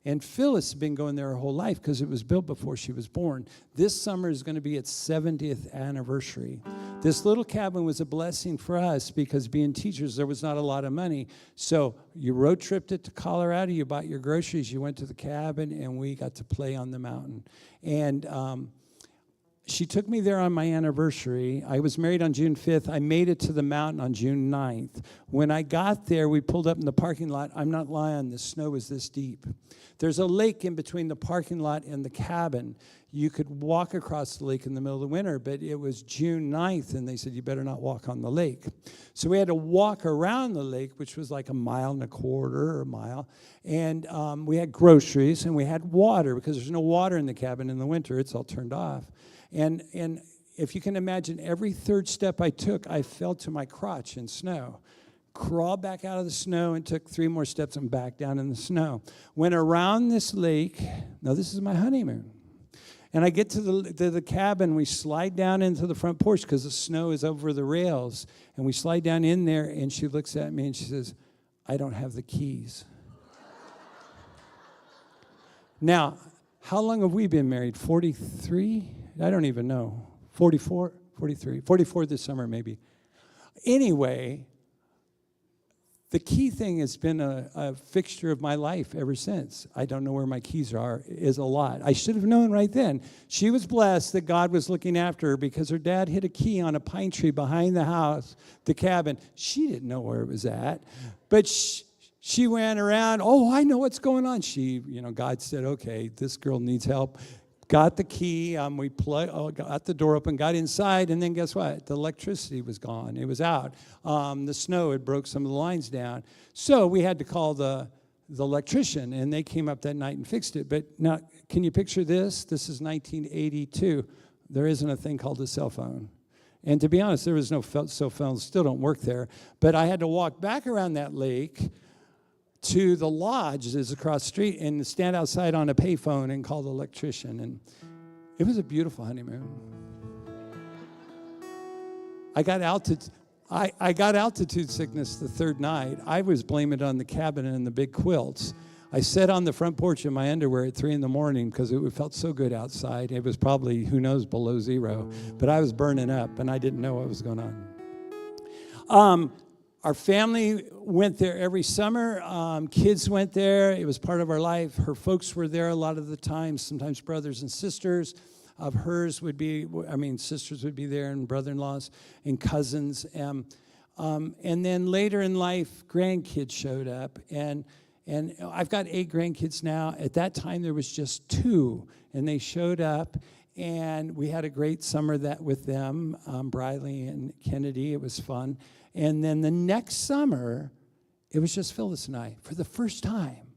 And Phyllis had been going there her whole life because it was built before she was born. This summer is going to be its 70th anniversary. This little cabin was a blessing for us because being teachers, there was not a lot of money. So you road tripped it to Colorado, you bought your groceries, you went to the cabin, and we got to play on the mountain. And she took me there on my anniversary. I was married on June 5th. I made it to the mountain on June 9th. When I got there, we pulled up in the parking lot. I'm not lying, the snow was this deep. There's a lake in between the parking lot and the cabin. You could walk across the lake in the middle of the winter, but it was June 9th, and they said, you better not walk on the lake. So we had to walk around the lake, which was like 1.25 miles or a mile, and we had groceries, and we had water, because there's no water in the cabin in the winter. It's all turned off. And if you can imagine, every third step I took, I fell to my crotch in snow. Crawled back out of the snow and took 3 more steps and back down in the snow. Went around this lake. Now, this is my honeymoon. And I get to the cabin. We slide down into the front porch because the snow is over the rails. And we slide down in there, and she looks at me, and she says, I don't have the keys. Now, how long have we been married? 43? I don't even know. 44? 43? 44 this summer, maybe. Anyway, the key thing has been a fixture of my life ever since. I don't know where my keys are, is a lot. I should have known right then. She was blessed that God was looking after her because her dad hid a key on a pine tree behind the house, the cabin. She didn't know where it was at, but she ran around. Oh, I know what's going on. God said, okay, this girl needs help. Got the key, got the door open, got inside, and then guess what? The electricity was gone. It was out. The snow had broke some of the lines down. So we had to call the electrician, and they came up that night and fixed it. But now, can you picture this? This is 1982. There isn't a thing called a cell phone. And to be honest, there was no cell phones, still don't work there. But I had to walk back around that lake to the lodge that is across the street and stand outside on a payphone and call the electrician. And it was a beautiful honeymoon. I got altitude sickness the third night. I was blaming it on the cabin and the big quilts. I sat on the front porch in my underwear at 3 a.m. because it felt so good outside. It was probably, who knows, below zero. But I was burning up, and I didn't know what was going on. Our family went there every summer. Kids went there. It was part of our life. Her folks were there a lot of the time, sometimes brothers and sisters of hers sisters would be there, and brother-in-laws and cousins. And then later in life, grandkids showed up. And I've got 8 grandkids now. At that time, there was just 2, and they showed up. And we had a great summer with them, Briley and Kennedy. It was fun. And then the next summer, it was just Phyllis and I. For the first time,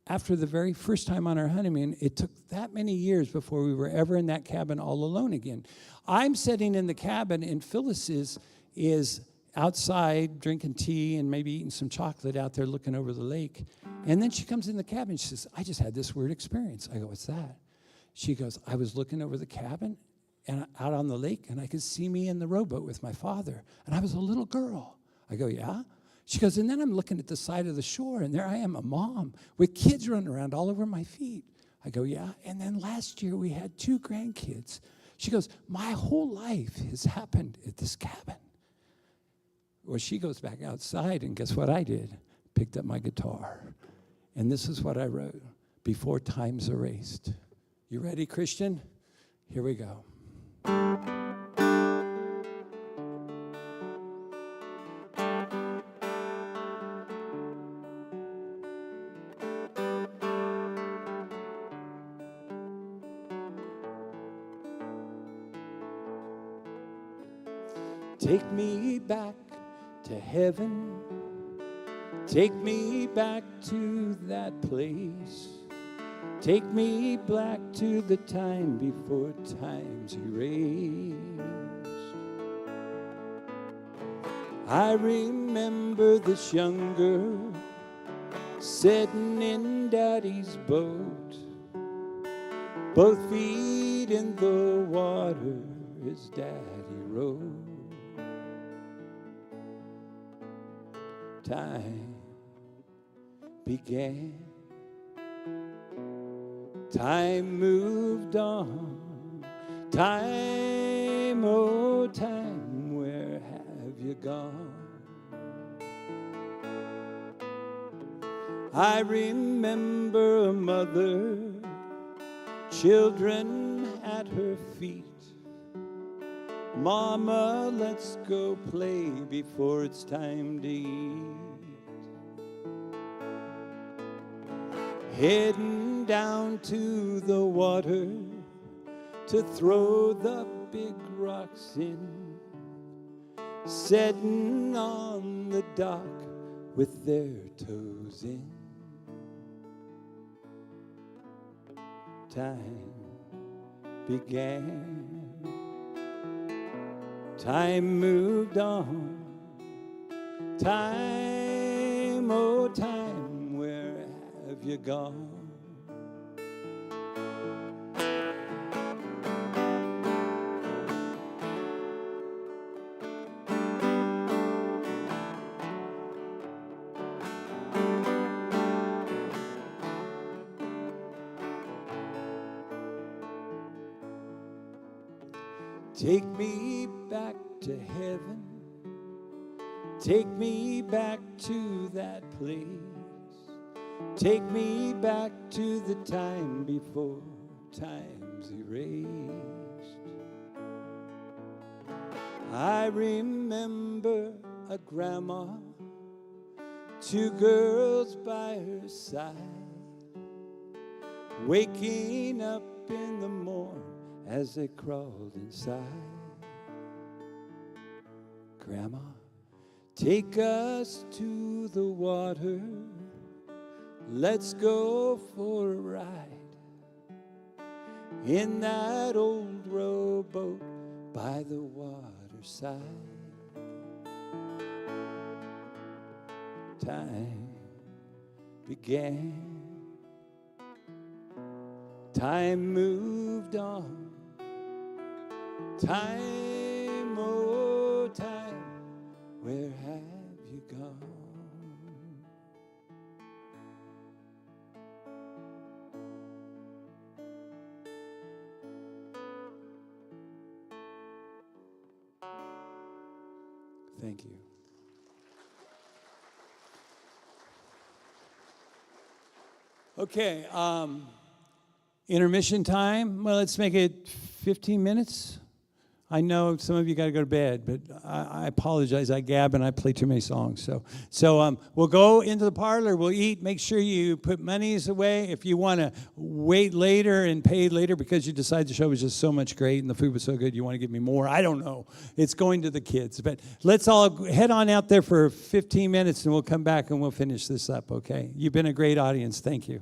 after the very first time on our honeymoon, it took that many years before we were ever in that cabin all alone again. I'm sitting in the cabin, and Phyllis is outside drinking tea and maybe eating some chocolate out there looking over the lake. And then she comes in the cabin, and she says, I just had this weird experience. I go, what's that? She goes, I was looking over the cabin and out on the lake, and I could see me in the rowboat with my father, and I was a little girl. I go, yeah? She goes, and then I'm looking at the side of the shore, and there I am, a mom, with kids running around all over my feet. I go, yeah? And then last year we had 2 grandkids. She goes, my whole life has happened at this cabin. Well, she goes back outside, and guess what I did? Picked up my guitar. And this is what I wrote, Before Time's Erased. You ready, Christian? Here we go. Take me back to heaven. Take me back to that place. Take me back to the time before time's erased. I remember this young girl sitting in Daddy's boat, both feet in the water as Daddy rowed. Time began. Time moved on. Time, oh time, where have you gone? I remember a mother, children at her feet. Mama, let's go play before it's time to eat. Heading down to the water to throw the big rocks in, sitting on the dock with their toes in. Time began. Time moved on. Time, oh time, where have you gone? Take me back to heaven. Take me back to that place. Take me back to the time before time's erased. I remember a grandma, two girls by her side, waking up in the morn as they crawled inside. Grandma, take us to the water. Let's go for a ride in that old rowboat by the waterside. Time began. Time moved on. Time, oh time, where have you gone? Thank you. Okay, intermission time. Well, let's make it 15 minutes. I know some of you got to go to bed, but I apologize. I gab and I play too many songs. So we'll go into the parlor. We'll eat. Make sure you put monies away. If you want to wait later and pay later because you decide the show was just so much great and the food was so good, you want to give me more. I don't know. It's going to the kids. But let's all head on out there for 15 minutes and we'll come back and we'll finish this up, okay? You've been a great audience. Thank you.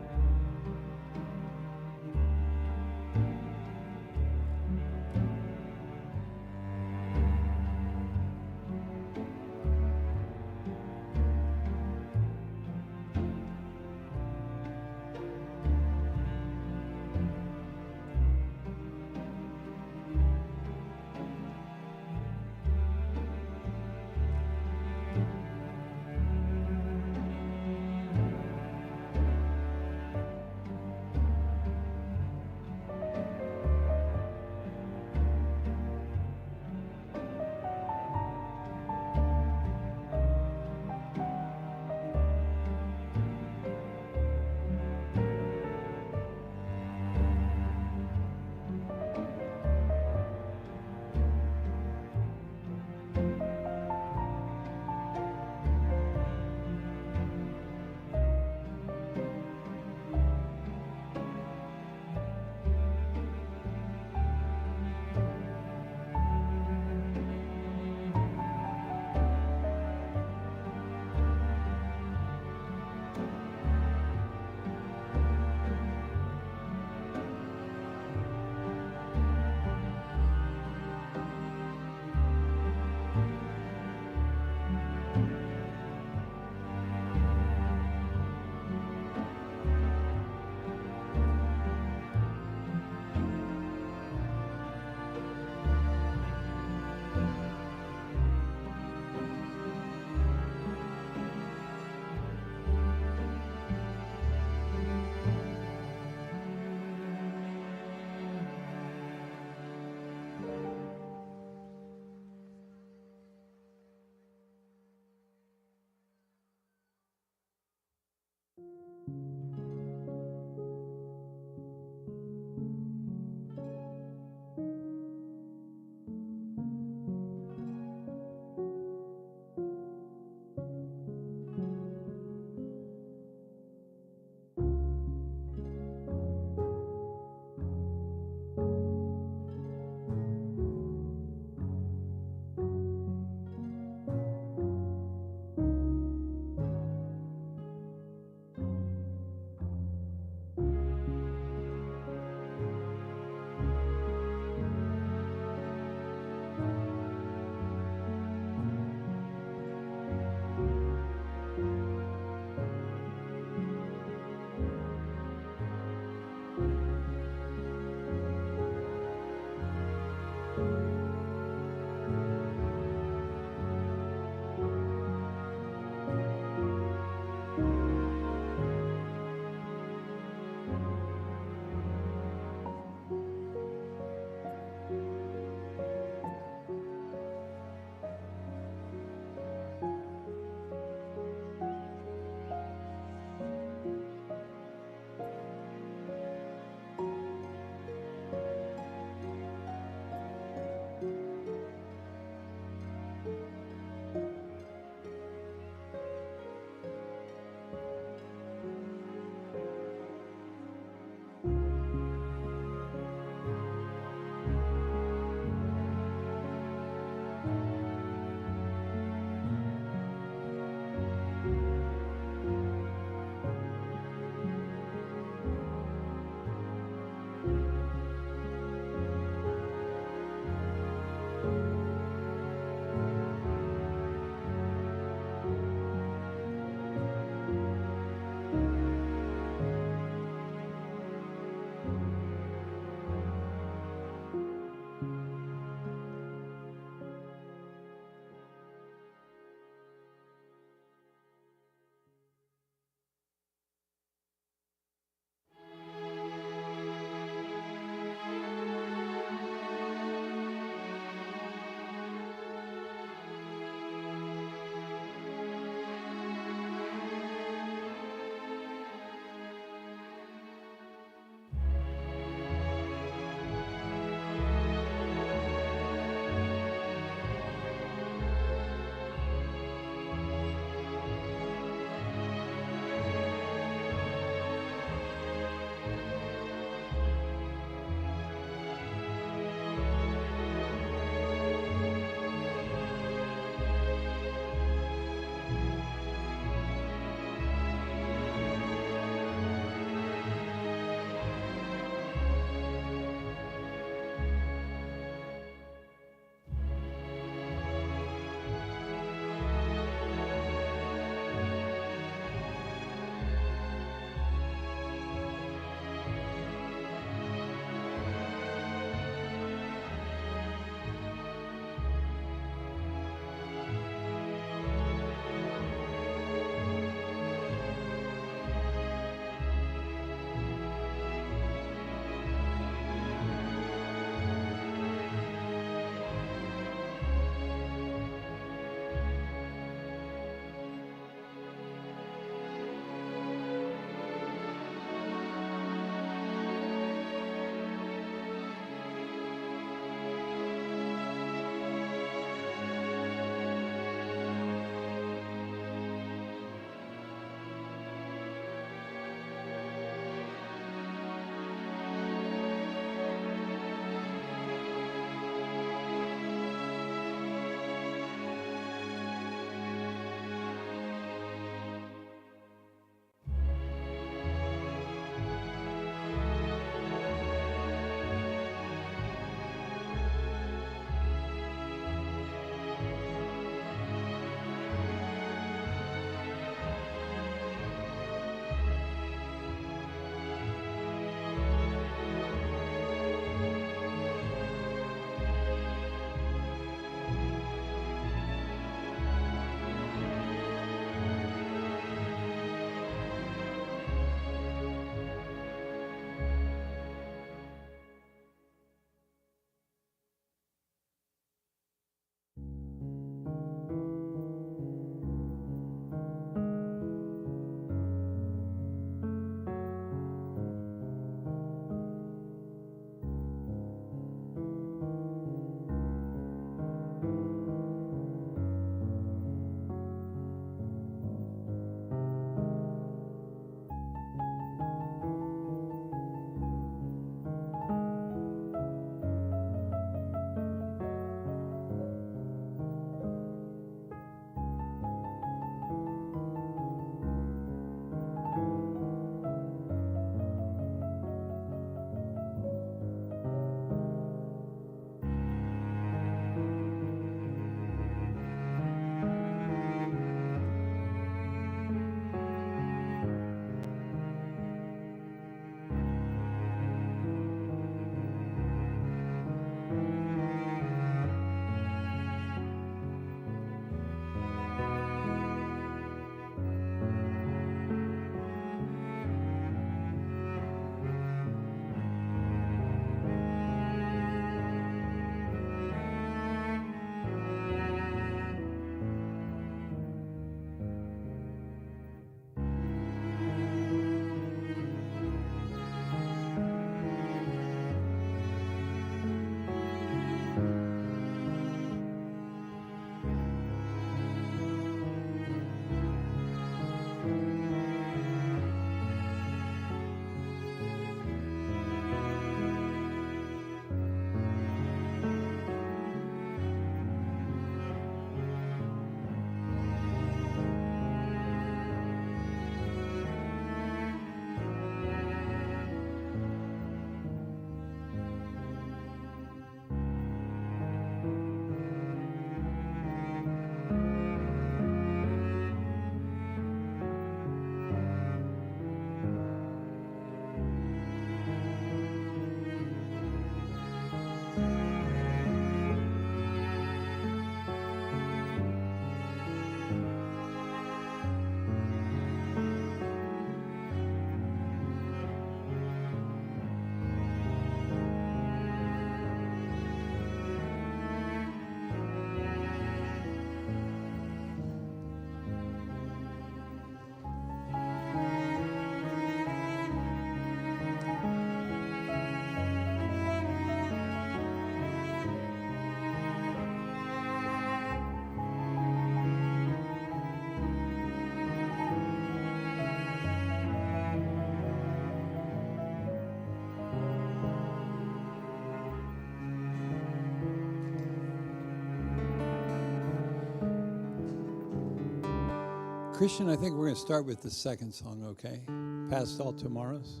Christian, I think we're going to start with the second song, okay? Past All Tomorrows.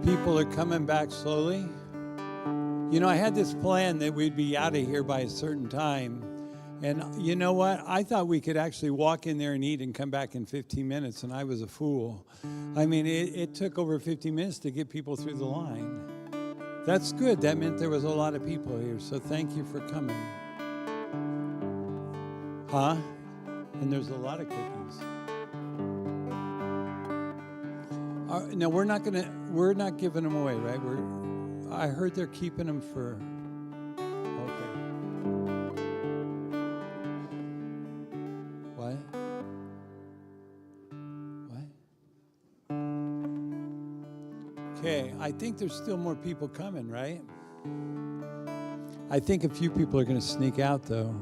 People are coming back slowly. You know, I had this plan that we'd be out of here by a certain time. And you know what? I thought we could actually walk in there and eat and come back in 15 minutes, and I was a fool. I mean, it took over 15 minutes to get people through the line. That's good. That meant there was a lot of people here, so thank you for coming. Huh? And there's a lot of cookies. No, we're not giving them away, right? I heard they're keeping them for. Okay. What? Okay, I think there's still more people coming, right? I think a few people are going to sneak out, though.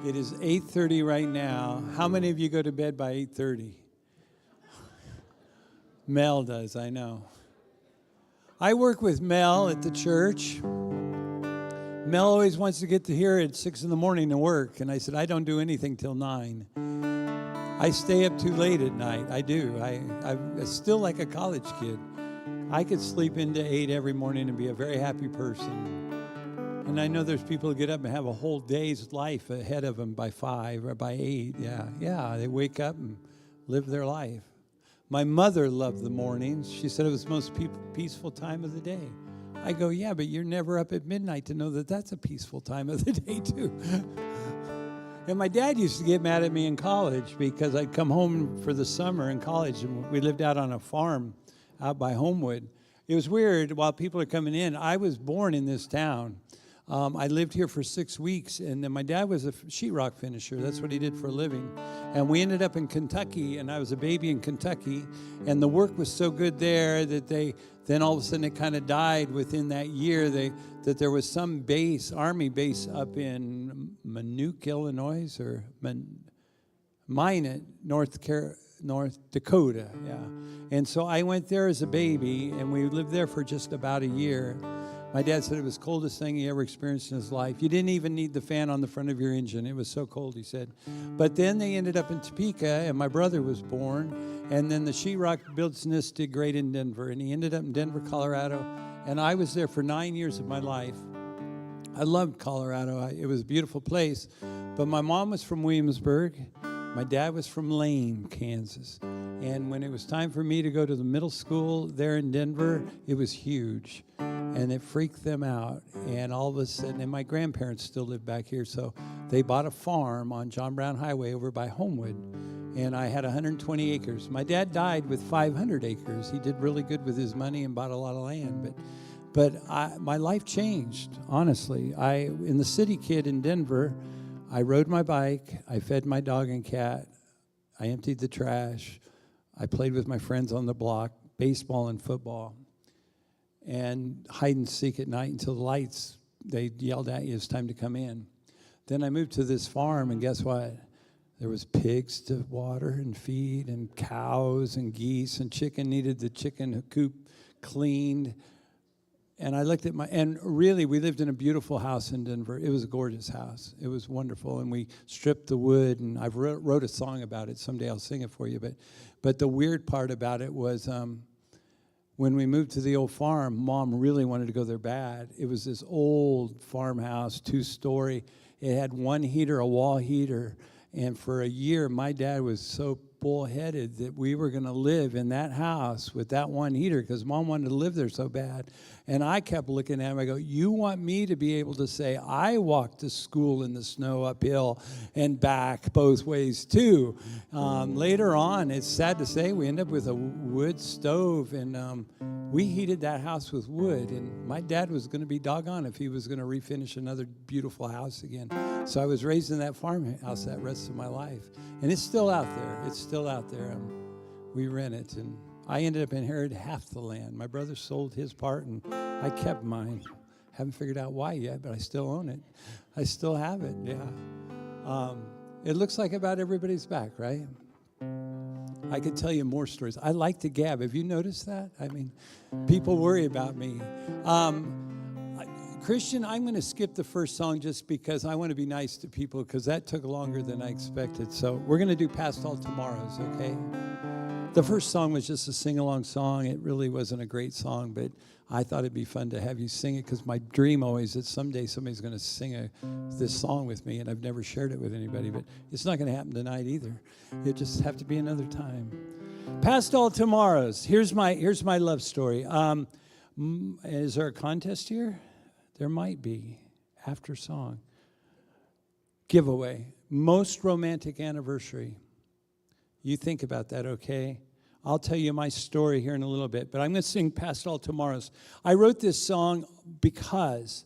It is 8:30 right now. How many of you go to bed by 8:30? Mel does, I know. I work with Mel at the church. Mel always wants to get to here at 6 in the morning to work. And I said, I don't do anything till 9. I stay up too late at night. I do. I'm still like a college kid. I could sleep into 8 every morning and be a very happy person. And I know there's people who get up and have a whole day's life ahead of them by 5 or by 8. Yeah, they wake up and live their life. My mother loved the mornings. She said it was the most peaceful time of the day. I go, yeah, but you're never up at midnight to know that that's a peaceful time of the day, too. And my dad used to get mad at me in college because I'd come home for the summer in college, and we lived out on a farm out by Homewood. It was weird. While people are coming in, I was born in this town. I lived here for 6 weeks, and then my dad was a sheetrock finisher. That's what he did for a living. And we ended up in Kentucky, and I was a baby in Kentucky, and the work was so good there that then all of a sudden it kind of died within that year that there was some Army base up in Minot, Illinois, or Minot, North Dakota, yeah. And so I went there as a baby, and we lived there for just about a year. My dad said it was the coldest thing he ever experienced in his life. You didn't even need the fan on the front of your engine. It was so cold, he said. But then they ended up in Topeka, and my brother was born. And then the sheetrock business did great in Denver. And he ended up in Denver, Colorado. And I was there for 9 years of my life. I loved Colorado. It was a beautiful place. But my mom was from Williamsburg. My dad was from Lane, Kansas. And when it was time for me to go to the middle school there in Denver, it was huge. And it freaked them out. And all of a sudden, and my grandparents still live back here, so they bought a farm on John Brown Highway over by Homewood. And I had 120 acres. My dad died with 500 acres. He did really good with his money and bought a lot of land. But my life changed, honestly. In the city kid in Denver, I rode my bike. I fed my dog and cat. I emptied the trash. I played with my friends on the block, baseball and football, and hide and seek at night until the lights, they yelled at you, it's time to come in. Then I moved to this farm, and guess what? There was pigs to water and feed, and cows and geese, and chicken needed the chicken coop cleaned. And I looked at and really, we lived in a beautiful house in Denver. It was a gorgeous house. It was wonderful. And we stripped the wood, and I wrote a song about it. Someday I'll sing it for you. But the weird part about it was when we moved to the old farm, Mom really wanted to go there bad. It was this old farmhouse, 2-story. It had one heater, a wall heater. And for a year, my dad was so bullheaded that we were going to live in that house with that one heater because Mom wanted to live there so bad. And I kept looking at him. I go, you want me to be able to say I walked to school in the snow uphill and back both ways too. Later on, it's sad to say, we ended up with a wood stove, and we heated that house with wood. And my dad was going to be doggone if he was going to refinish another beautiful house again. So I was raised in that farmhouse that rest of my life. And it's still out there. It's still out there. We rent it, and I ended up inheriting half the land. My brother sold his part, and I kept mine. Haven't figured out why yet, but I still own it. I still have it, yeah. It looks like about everybody's back, right? I could tell you more stories. I like to gab. Have you noticed that? I mean, people worry about me. Christian, I'm going to skip the first song just because I want to be nice to people because that took longer than I expected. So we're going to do Past All Tomorrows, okay? The first song was just a sing-along song. It really wasn't a great song, but I thought it'd be fun to have you sing it because my dream always is someday somebody's going to sing this song with me, and I've never shared it with anybody, but it's not going to happen tonight either. It'll just have to be another time. Past All Tomorrows. Here's my love story. Is there a contest here? There might be after song. Giveaway. Most romantic anniversary. You think about that, okay? I'll tell you my story here in a little bit, but I'm going to sing Past All Tomorrows. I wrote this song because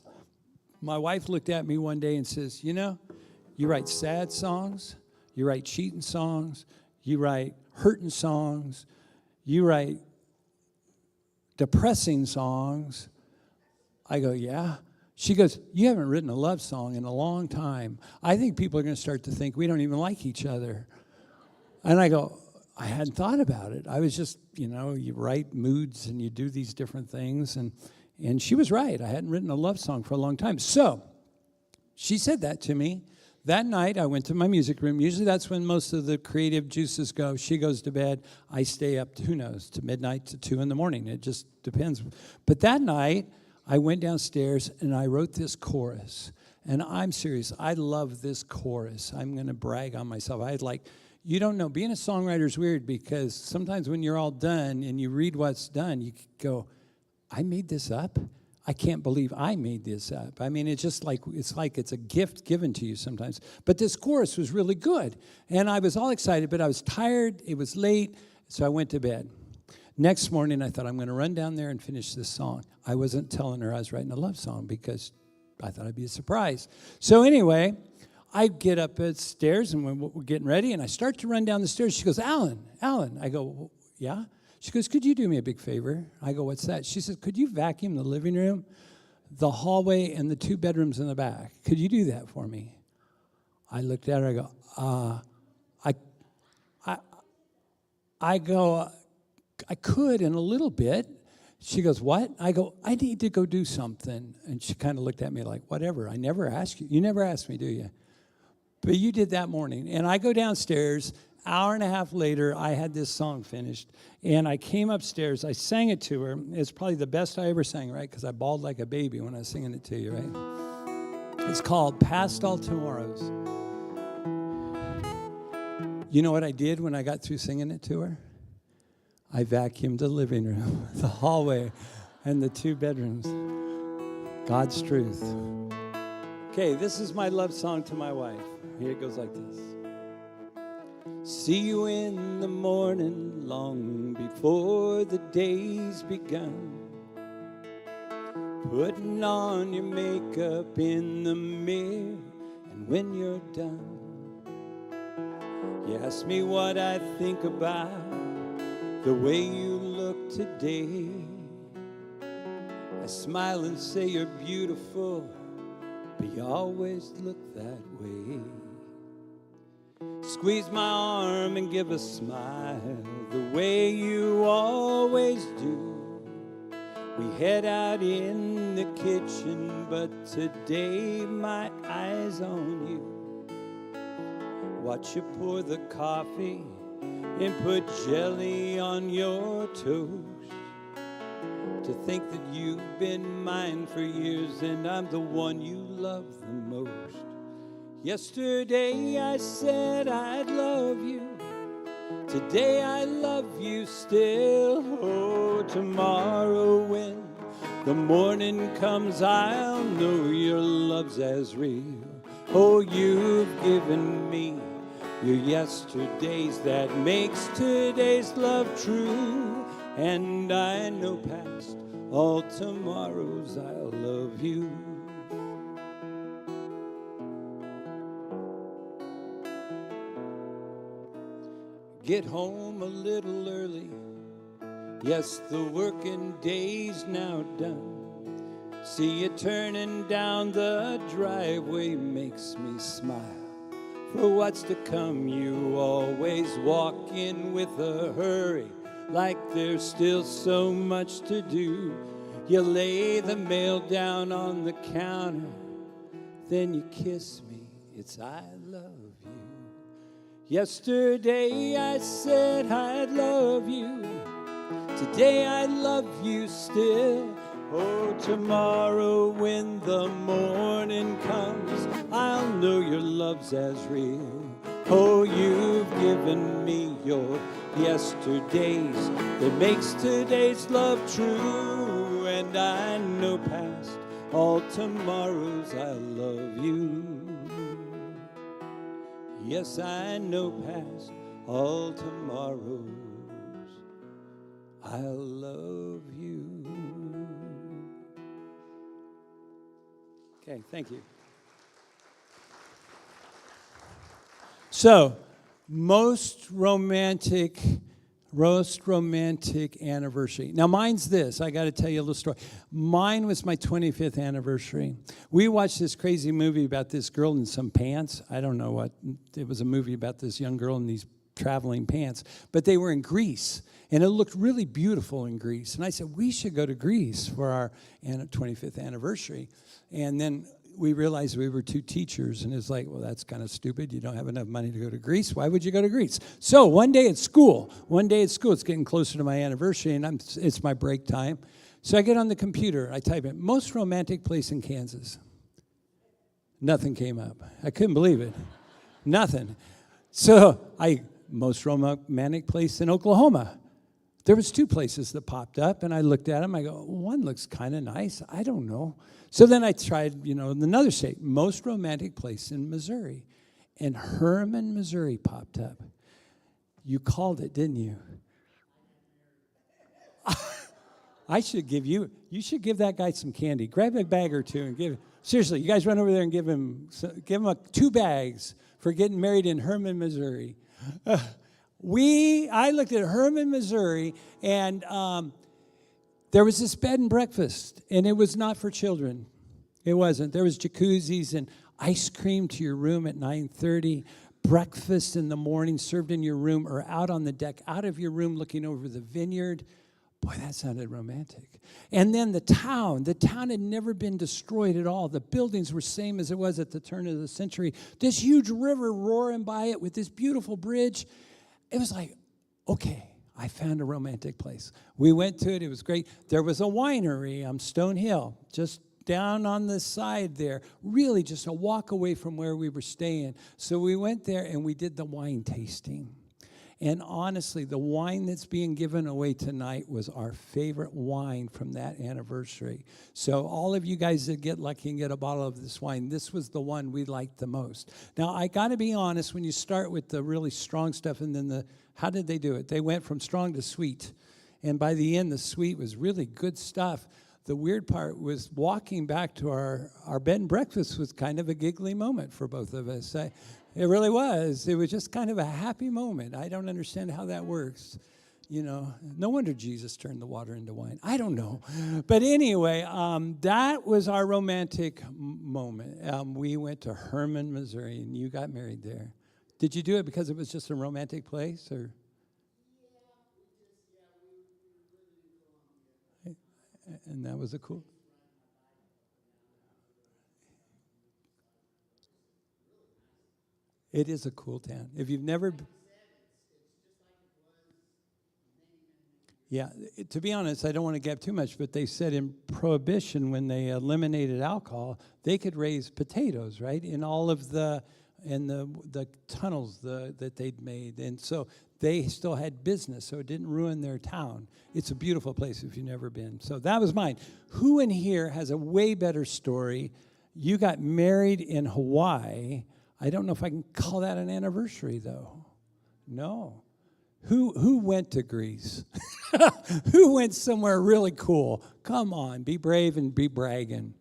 my wife looked at me one day and says, you know, you write sad songs, you write cheating songs, you write hurting songs, you write depressing songs. I go, yeah. She goes, you haven't written a love song in a long time. I think people are going to start to think we don't even like each other. And I go, I hadn't thought about it. I was just, you write moods and you do these different things. And she was right. I hadn't written a love song for a long time. So she said that to me. That night, I went to my music room. Usually that's when most of the creative juices go. She goes to bed. I stay up, who knows, to midnight to 2 in the morning. It just depends. But that night, I went downstairs and I wrote this chorus. And I'm serious. I love this chorus. I'm going to brag on myself. You don't know. Being a songwriter is weird because sometimes when you're all done and you read what's done, you go, I made this up? I can't believe I made this up. I mean, it's just like it's a gift given to you sometimes. But this chorus was really good. And I was all excited, but I was tired. It was late, so I went to bed. Next morning, I thought, I'm going to run down there and finish this song. I wasn't telling her I was writing a love song because I thought it'd be a surprise. So anyway, I get up the stairs, and we're getting ready, and I start to run down the stairs. She goes, Alan. I go, yeah? She goes, could you do me a big favor? I go, what's that? She says, could you vacuum the living room, the hallway, and the 2 bedrooms in the back? Could you do that for me? I looked at her. I go, I could in a little bit. She goes, what? I go, I need to go do something. And she kind of looked at me like, whatever. I never asked you. You never asked me, do you? But you did that morning. And I go downstairs. Hour and a half later, I had this song finished. And I came upstairs. I sang it to her. It's probably the best I ever sang, right? Because I bawled like a baby when I was singing it to you, right? It's called Past All Tomorrows. You know what I did when I got through singing it to her? I vacuumed the living room, the hallway, and the 2 bedrooms. God's truth. Okay, this is my love song to my wife. Here it goes like this. See you in the morning, long before the day's begun. Putting on your makeup in the mirror, and when you're done, you ask me what I think about the way you look today. I smile and say you're beautiful, but you always look that way. Squeeze my arm and give a smile the way you always do. We head out in the kitchen, but today my eyes on you. Watch you pour the coffee and put jelly on your toast. To think that you've been mine for years and I'm the one you love the most. Yesterday I said I'd love you. Today I love you still. Oh, tomorrow when the morning comes, I'll know your love's as real. Oh, you've given me your yesterdays that makes today's love true. And I know past all tomorrows I'll love you. Get home a little early. Yes, the working day's now done. See you turning down the driveway makes me smile. for what's to come. You always walk in with a hurry, like there's still so much to do. You lay the mail down on the counter, then you kiss me. It's I love you. Yesterday I said I'd love you. Today I love you still. Oh, tomorrow when the morning comes, I'll know your love's as real. Oh, you've given me your yesterdays that makes today's love true. And I know past all tomorrows I love you. Yes, I know past all tomorrows I love you. Okay, thank you. So, most romantic anniversary. Now, mine's this. I got to tell you a little story. Mine was my 25th anniversary. We watched this crazy movie about this girl in some pants. I don't know what. It was a movie about this young girl in these traveling pants. But they were in Greece, and it looked really beautiful in Greece. And I said, we should go to Greece for our 25th anniversary. And then we realized we were two teachers, and it's like, well, that's kind of stupid. You don't have enough money to go to Greece. Why would you go to Greece? So one day at school, it's getting closer to my anniversary, and it's my break time. So I get on the computer, I type in, most romantic place in Kansas. Nothing came up. I couldn't believe it. Nothing. So most romantic place in Oklahoma. There was two places that popped up, and I looked at them. I go, one looks kind of nice. I don't know. So then I tried, another state, most romantic place in Missouri. And Herman, Missouri popped up. You called it, didn't you? You should give that guy some candy. Grab a bag or two and seriously, you guys run over there and give him 2 bags for getting married in Herman, Missouri. I looked at Herman, Missouri, and there was this bed and breakfast, and it was not for children. It wasn't. There was jacuzzis and ice cream to your room at 9:30, breakfast in the morning served in your room or out on the deck, out of your room looking over the vineyard. Boy, that sounded romantic. And then the town had never been destroyed at all. The buildings were same as it was at the turn of the century. This huge river roaring by it with this beautiful bridge. It was like, okay, I found a romantic place. We went to it. It was great. There was a winery on Stone Hill, just down on the side there, really just a walk away from where we were staying. So we went there, and we did the wine tasting. And honestly, the wine that's being given away tonight was our favorite wine from that anniversary. So all of you guys that get lucky and get a bottle of this wine, this was the one we liked the most. Now, I got to be honest, when you start with the really strong stuff and then how did they do it? They went from strong to sweet. And by the end, the sweet was really good stuff. The weird part was walking back to our bed and breakfast was kind of a giggly moment for both of us. It really was. It was just kind of a happy moment. I don't understand how that works. No wonder Jesus turned the water into wine. I don't know. But anyway, that was our romantic moment. We went to Herman, Missouri, and you got married there. Did you do it because it was just a romantic place, or? And that was a cool. It is a cool town. If you've never. Yeah, to be honest, I don't want to get too much, but they said in Prohibition, when they eliminated alcohol, they could raise potatoes, right, in all of the tunnels that they'd made. And so they still had business, so it didn't ruin their town. It's a beautiful place if you've never been. So that was mine. Who in here has a way better story? You got married in Hawaii. I don't know if I can call that an anniversary, though. No. Who went to Greece? Who went somewhere really cool? Come on, be brave and be bragging.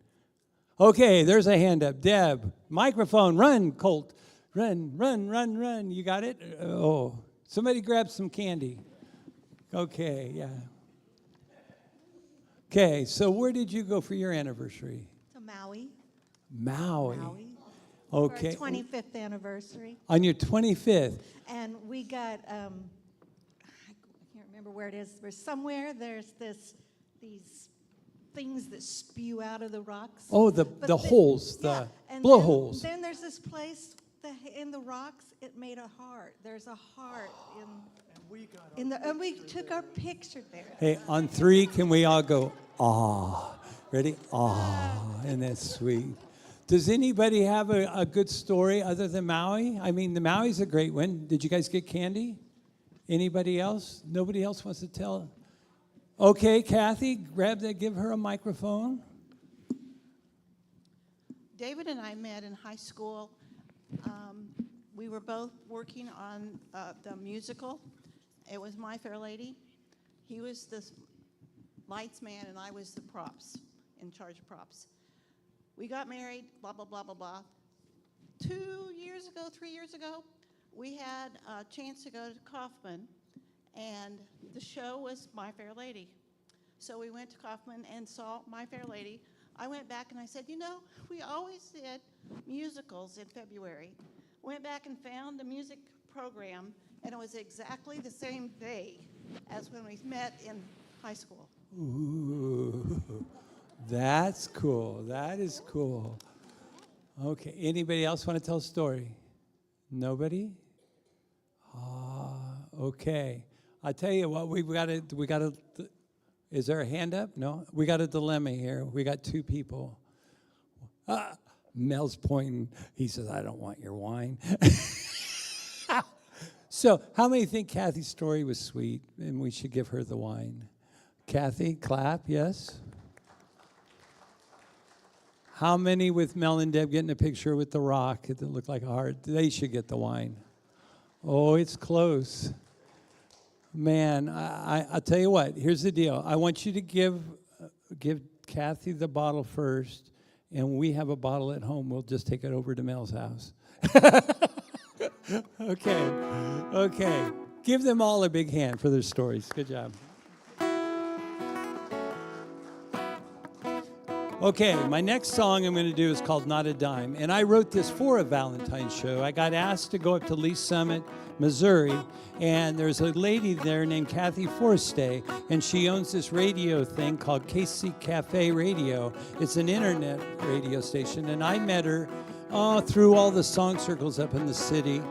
Okay, there's a hand up. Deb, microphone, run, Colt. Run. You got it? Oh, somebody grab some candy. Okay, yeah. Okay, so where did you go for your anniversary? To Maui. Maui. Okay. For our 25th anniversary. On your 25th. And we got, I can't remember where it is. There's somewhere, there's these things that spew out of the rocks. Oh, But the then- holes, yeah, the and blowholes. Then there's this place in the rocks. It made a heart. There's a heart and we took our picture there. Hey, on 3, can we all go, ah? Ready? Ah, and that's sweet. Does anybody have a good story other than Maui? I mean, the Maui's a great one. Did you guys get candy? Anybody else? Nobody else wants to tell? Okay, Kathy, grab that, give her a microphone. David and I met in high school. We were both working on the musical. It was My Fair Lady. He was the lights man, and I was the props, in charge of props. We got married, blah, blah, blah, blah, blah. 3 years ago, we had a chance to go to Kaufman, and the show was My Fair Lady. So we went to Kaufman and saw My Fair Lady. I went back and I said, we always did musicals in February. Went back and found the music program, and it was exactly the same day as when we met in high school. Ooh, that's cool. That is cool. Okay, anybody else want to tell a story? Nobody? Okay. I'll tell you what, we got to, is there a hand up? No? We got a dilemma here. We got 2 people. Mel's pointing. He says, I don't want your wine. So, how many think Kathy's story was sweet and we should give her the wine? Kathy, clap, yes? How many with Mel and Deb getting a picture with the rock that looked like a heart? They should get the wine. Oh, it's close. Man, I'll tell you what, here's the deal. I want you to give Kathy the bottle first, and we have a bottle at home. We'll just take it over to Mel's house. Okay. Give them all a big hand for their stories. Good job. Okay, my next song I'm going to do is called Not a Dime. And I wrote this for a Valentine show. I got asked to go up to Lee Summit, Missouri, and there's a lady there named Kathy Forstay, and she owns this radio thing called KC Cafe Radio. It's an internet radio station, and I met her through all the song circles up in the city.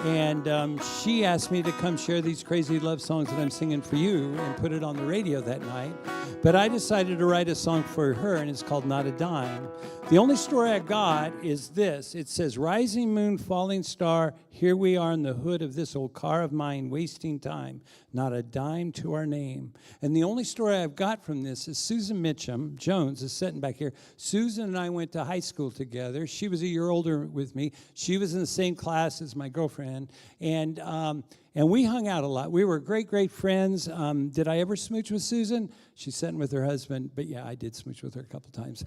And she asked me to come share these crazy love songs that I'm singing for you and put it on the radio that night. But I decided to write a song for her, and it's called Not a Dime. The only story I got is this. It says, rising moon, falling star, here we are in the hood of this old car of mine, wasting time, not a dime to our name. And the only story I've got from this is Susan Mitchum Jones is sitting back here. Susan and I went to high school together. She was a year older with me. She was in the same class as my girlfriend. And we hung out a lot. We were great friends. Did I ever smooch with Susan? She's sitting with her husband. But yeah, I did smooch with her a couple times.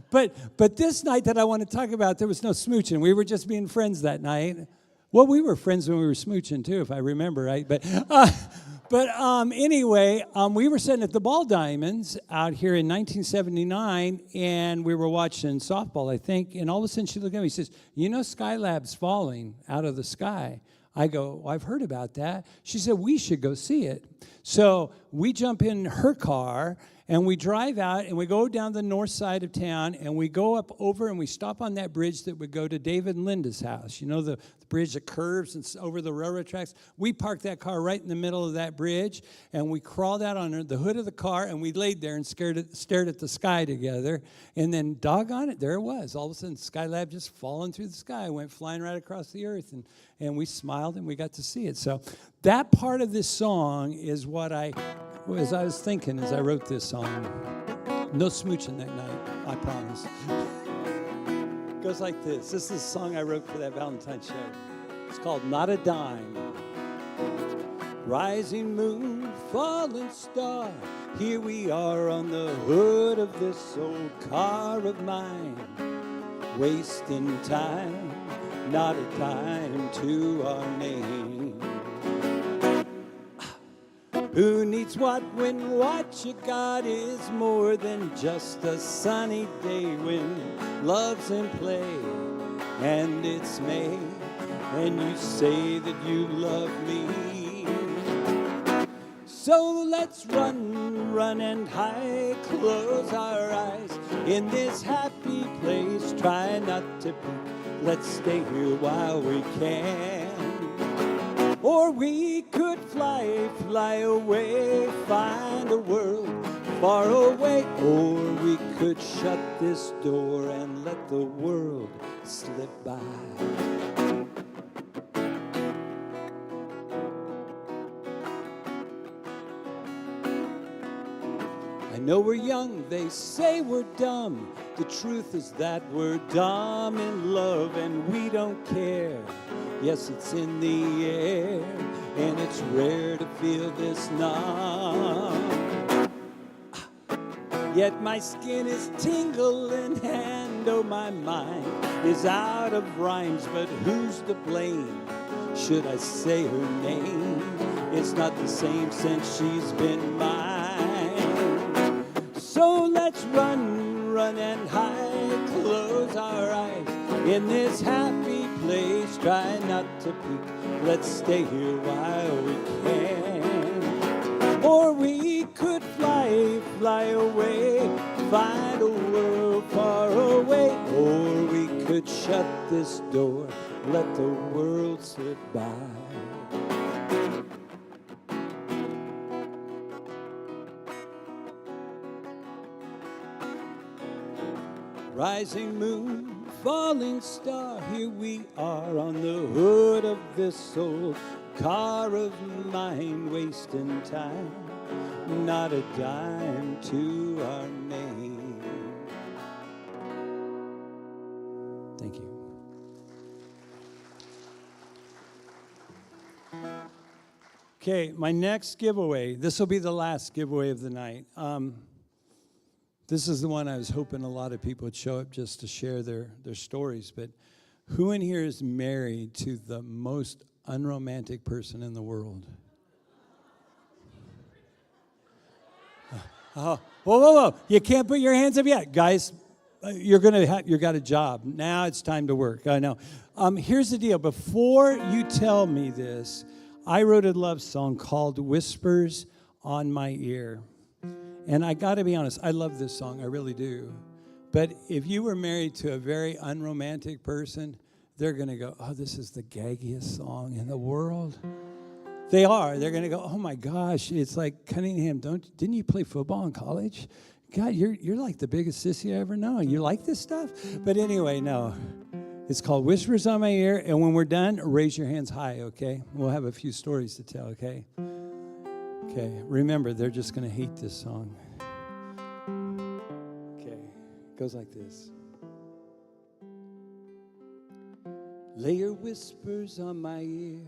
But this night that I want to talk about, there was no smooching. We were just being friends that night. Well, we were friends when we were smooching too, if I remember right. But anyway, we were sitting at the Ball Diamonds out here in 1979, and we were watching softball, I think. And all of a sudden, she looked at me. She says, Skylab's falling out of the sky. I go, well, I've heard about that. She said, we should go see it. So we jump in her car, and we drive out, and we go down the north side of town, and we go up over, and we stop on that bridge that would go to David and Linda's house. You know, the bridge that curves and over the railroad tracks? We parked that car right in the middle of that bridge, and we crawled out on the hood of the car, and we laid there and stared at the sky together. And then, doggone it, there it was. All of a sudden, Skylab just falling through the sky, went flying right across the earth, and we smiled, and we got to see it. So that part of this song is what I was thinking as I wrote this song. No smooching that night, I promise. It goes like this. This is a song I wrote for that Valentine show. It's called Not a Dime. Rising moon, falling star, here we are on the hood of this old car of mine. Wasting time, not a dime to our name. Who needs what when what you got is more than just a sunny day when love's in play and it's May and you say that you love me. So let's run, run and hide, close our eyes in this happy place. Try not to peek, let's stay here while we can. Or we could fly, fly away, find a world far away. Or we could shut this door and let the world slip by. I know we're young, they say we're dumb. The truth is that we're dumb in love and we don't care. Yes, it's in the air and it's rare to feel this numb. Yet my skin is tingling and oh my mind is out of rhymes. But who's to blame? Should I say her name? It's not the same since she's been mine. So let's run, run and hide, close our eyes in this happy place. Try not to peek, let's stay here while we can. Or we could fly, fly away, find a world far away. Or we could shut this door, let the world slip by. Rising moon, falling star, here we are on the hood of this old car of mine, wasting time, not a dime to our name. Thank you. Okay, my next giveaway, this will be the last giveaway of the night. This is the one I was hoping a lot of people would show up just to share their stories. But who in here is married to the most unromantic person in the world? Whoa, whoa, whoa. You can't put your hands up yet. Guys, you got a job. Now it's time to work. I know. Here's the deal. Before you tell me this, I wrote a love song called Whispers on My Ear. And I got to be honest, I love this song, I really do. But if you were married to a very unromantic person, they're going to go, oh, this is the gaggiest song in the world. They are. They're going to go, oh, my gosh, it's like Cunningham. Didn't you play football in college? God, you're like the biggest sissy I ever know. You like this stuff? But anyway, no. It's called Whispers on My Ear. And when we're done, raise your hands high, okay? We'll have a few stories to tell, okay? Okay, remember, they're just going to hate this song. Okay, it goes like this. Lay your whispers on my ear,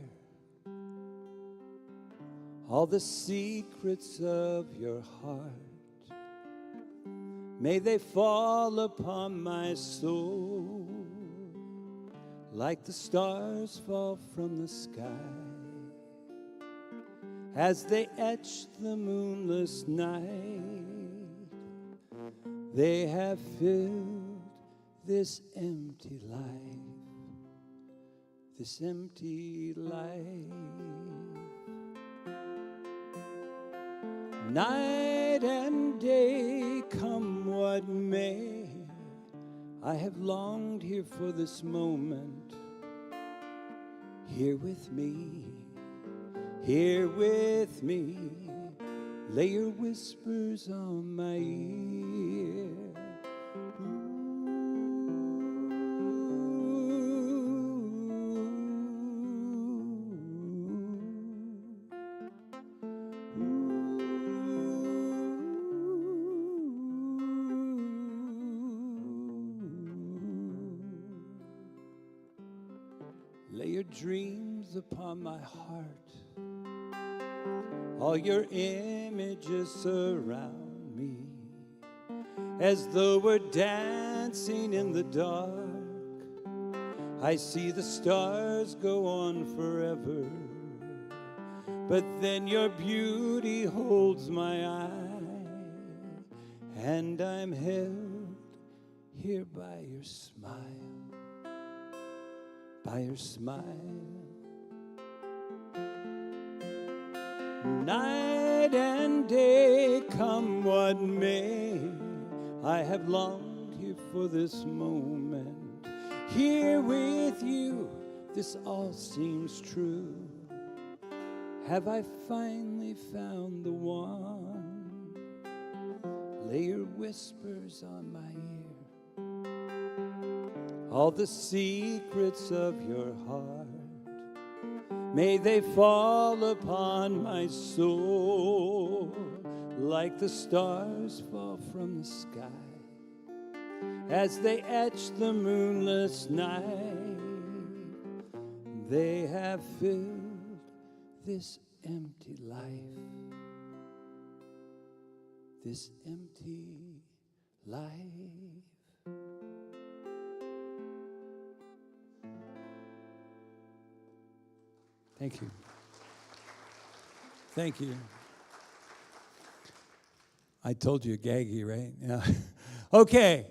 all the secrets of your heart. May they fall upon my soul like the stars fall from the sky. As they etch the moonless night, they have filled this empty life, this empty life. Night and day, come what may, I have longed here for this moment, here with me. Here with me, lay your whispers on my ear. Lay your dreams upon my heart. All your images surround me, as though we're dancing in the dark. I see the stars go on forever, but then your beauty holds my eye, and I'm held here by your smile, by your smile. Night and day, come what may, I have longed here for this moment. Here with you, this all seems true. Have I finally found the one? Lay your whispers on my ear, all the secrets of your heart. May they fall upon my soul like the stars fall from the sky as they etch the moonless night. They have filled this empty life, this empty life. Thank you. Thank you. I told you gaggy, right? Yeah. Okay.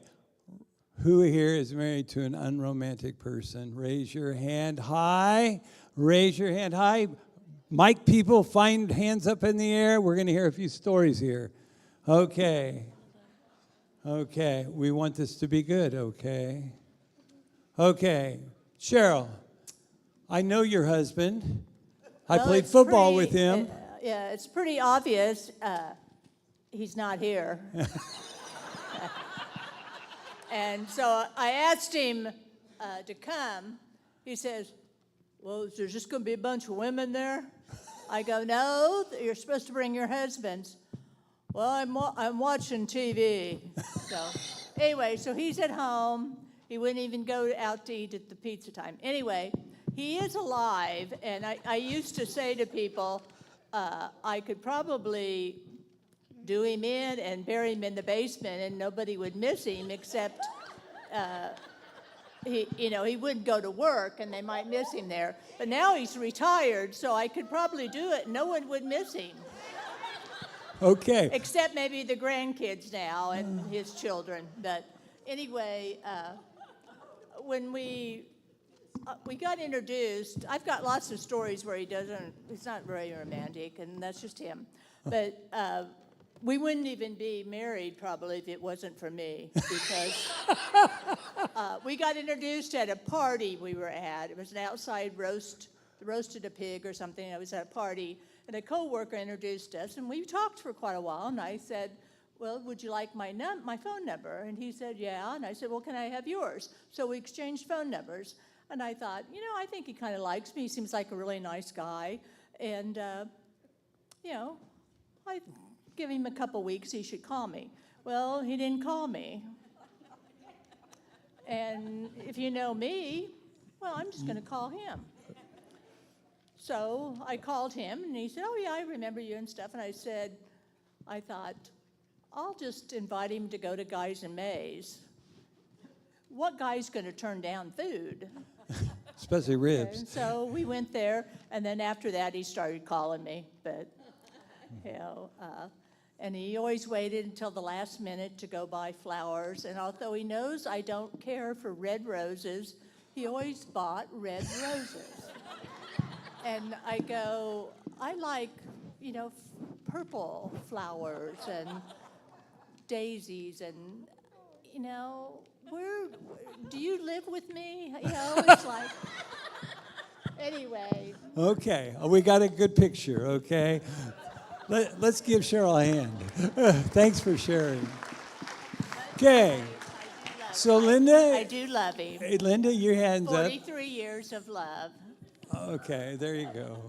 Who here is married to an unromantic person? Raise your hand high. Raise your hand high. Mic people, find hands up in the air. We're going to hear a few stories here. Okay. Okay. We want this to be good, okay? Okay. Cheryl. I know your husband. I Well, played it's football pretty- with him. Yeah, it's pretty obvious he's not here. And so I asked him to come. He says, well, is there just going to be a bunch of women there? I go, no, you're supposed to bring your husbands. Well, I'm watching TV. So anyway, so he's at home. He wouldn't even go out to eat at the pizza time. Anyway, he is alive, and I used to say to people, I could probably do him in and bury him in the basement, and nobody would miss him except he wouldn't go to work, and they might miss him there. But now he's retired, so I could probably do it, and no one would miss him. Okay. Except maybe the grandkids now and his children. But anyway, when we got introduced, I've got lots of stories where he's not very romantic, and that's just him. But we wouldn't even be married probably if it wasn't for me, because we got introduced at a party we were at. It was an outside roasted a pig or something. I was at a party, and a coworker introduced us, and we talked for quite a while, and I said, well, would you like my phone number? And he said, yeah. And I said, well, can I have yours? So we exchanged phone numbers. And I thought, I think he kind of likes me. He seems like a really nice guy. And, I give him a couple weeks, he should call me. Well, he didn't call me. And if you know me, well, I'm just going to call him. So I called him, and he said, oh, yeah, I remember you and stuff. And I thought, I'll just invite him to go to Guys and Mays. What guy's going to turn down food? Especially ribs. And so we went there, and then after that, he started calling me. But, and he always waited until the last minute to go buy flowers. And although he knows I don't care for red roses, he always bought red roses. And I go, I like, purple flowers and daisies and, where do you live with me? It's like, anyway. Okay, we got a good picture, okay? Let's give Cheryl a hand. Thanks for sharing. Okay, so Linda. I do love him. Hey, Linda, your hand's up. 43 years of love. Okay, there you go.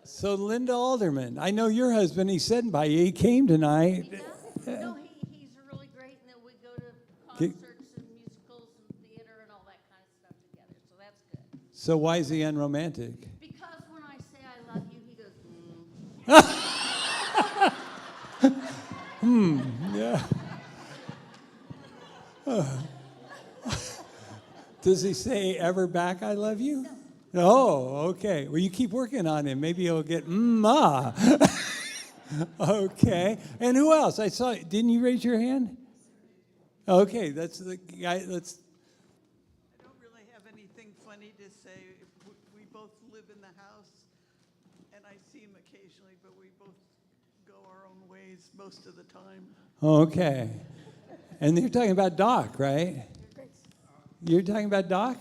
So Linda Alderman, I know your husband, he's sitting by you. He came tonight. No, he's really great, and then we go to concerts and musicals and theater and all that kind of stuff together, so that's good. So why is he unromantic? Because when I say I love you, he goes, Yeah. Does he say ever back, I love you? Oh, okay. Well, you keep working on him. Maybe he'll get Okay. And who else? I saw. Didn't you raise your hand? Okay, that's the guy. Let's. I don't really have anything funny to say. We both live in the house, and I see him occasionally, but we both go our own ways most of the time. Okay. And you're talking about Doc, right? You're talking about Doc?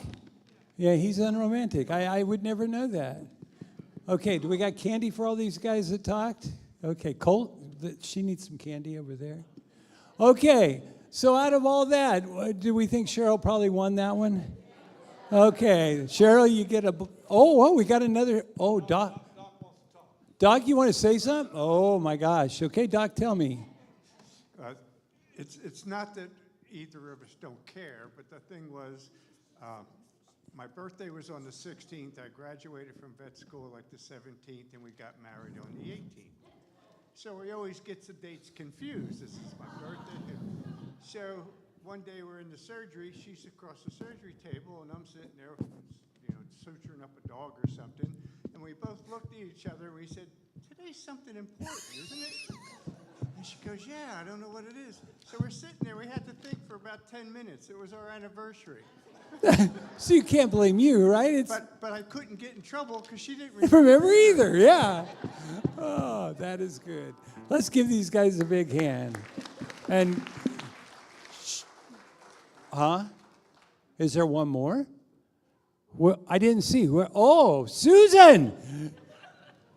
Yeah, he's unromantic. I would never know that. Okay, do we got candy for all these guys that talked? Okay, Colt, she needs some candy over there. Okay, so out of all that, do we think Cheryl probably won that one? Okay, Cheryl, you get a, we got another, Doc. Doc, you want to say something? Oh my gosh. Okay, Doc, tell me. It's not that either of us don't care, but the thing was, my birthday was on the 16th. I graduated from vet school like the 17th, and we got married on the 18th. So he always gets the dates confused. This is my birthday. So one day we're in the surgery. She's across the surgery table, and I'm sitting there, suturing up a dog or something. And we both looked at each other, and we said, "Today's something important, isn't it?" And she goes, "Yeah, I don't know what it is." So we're sitting there. We had to think for about 10 minutes. It was our anniversary. So you can't blame you, right? But I couldn't get in trouble because she didn't remember either, yeah. Oh, that is good. Let's give these guys a big hand. And, is there one more? Well, I didn't see. Susan!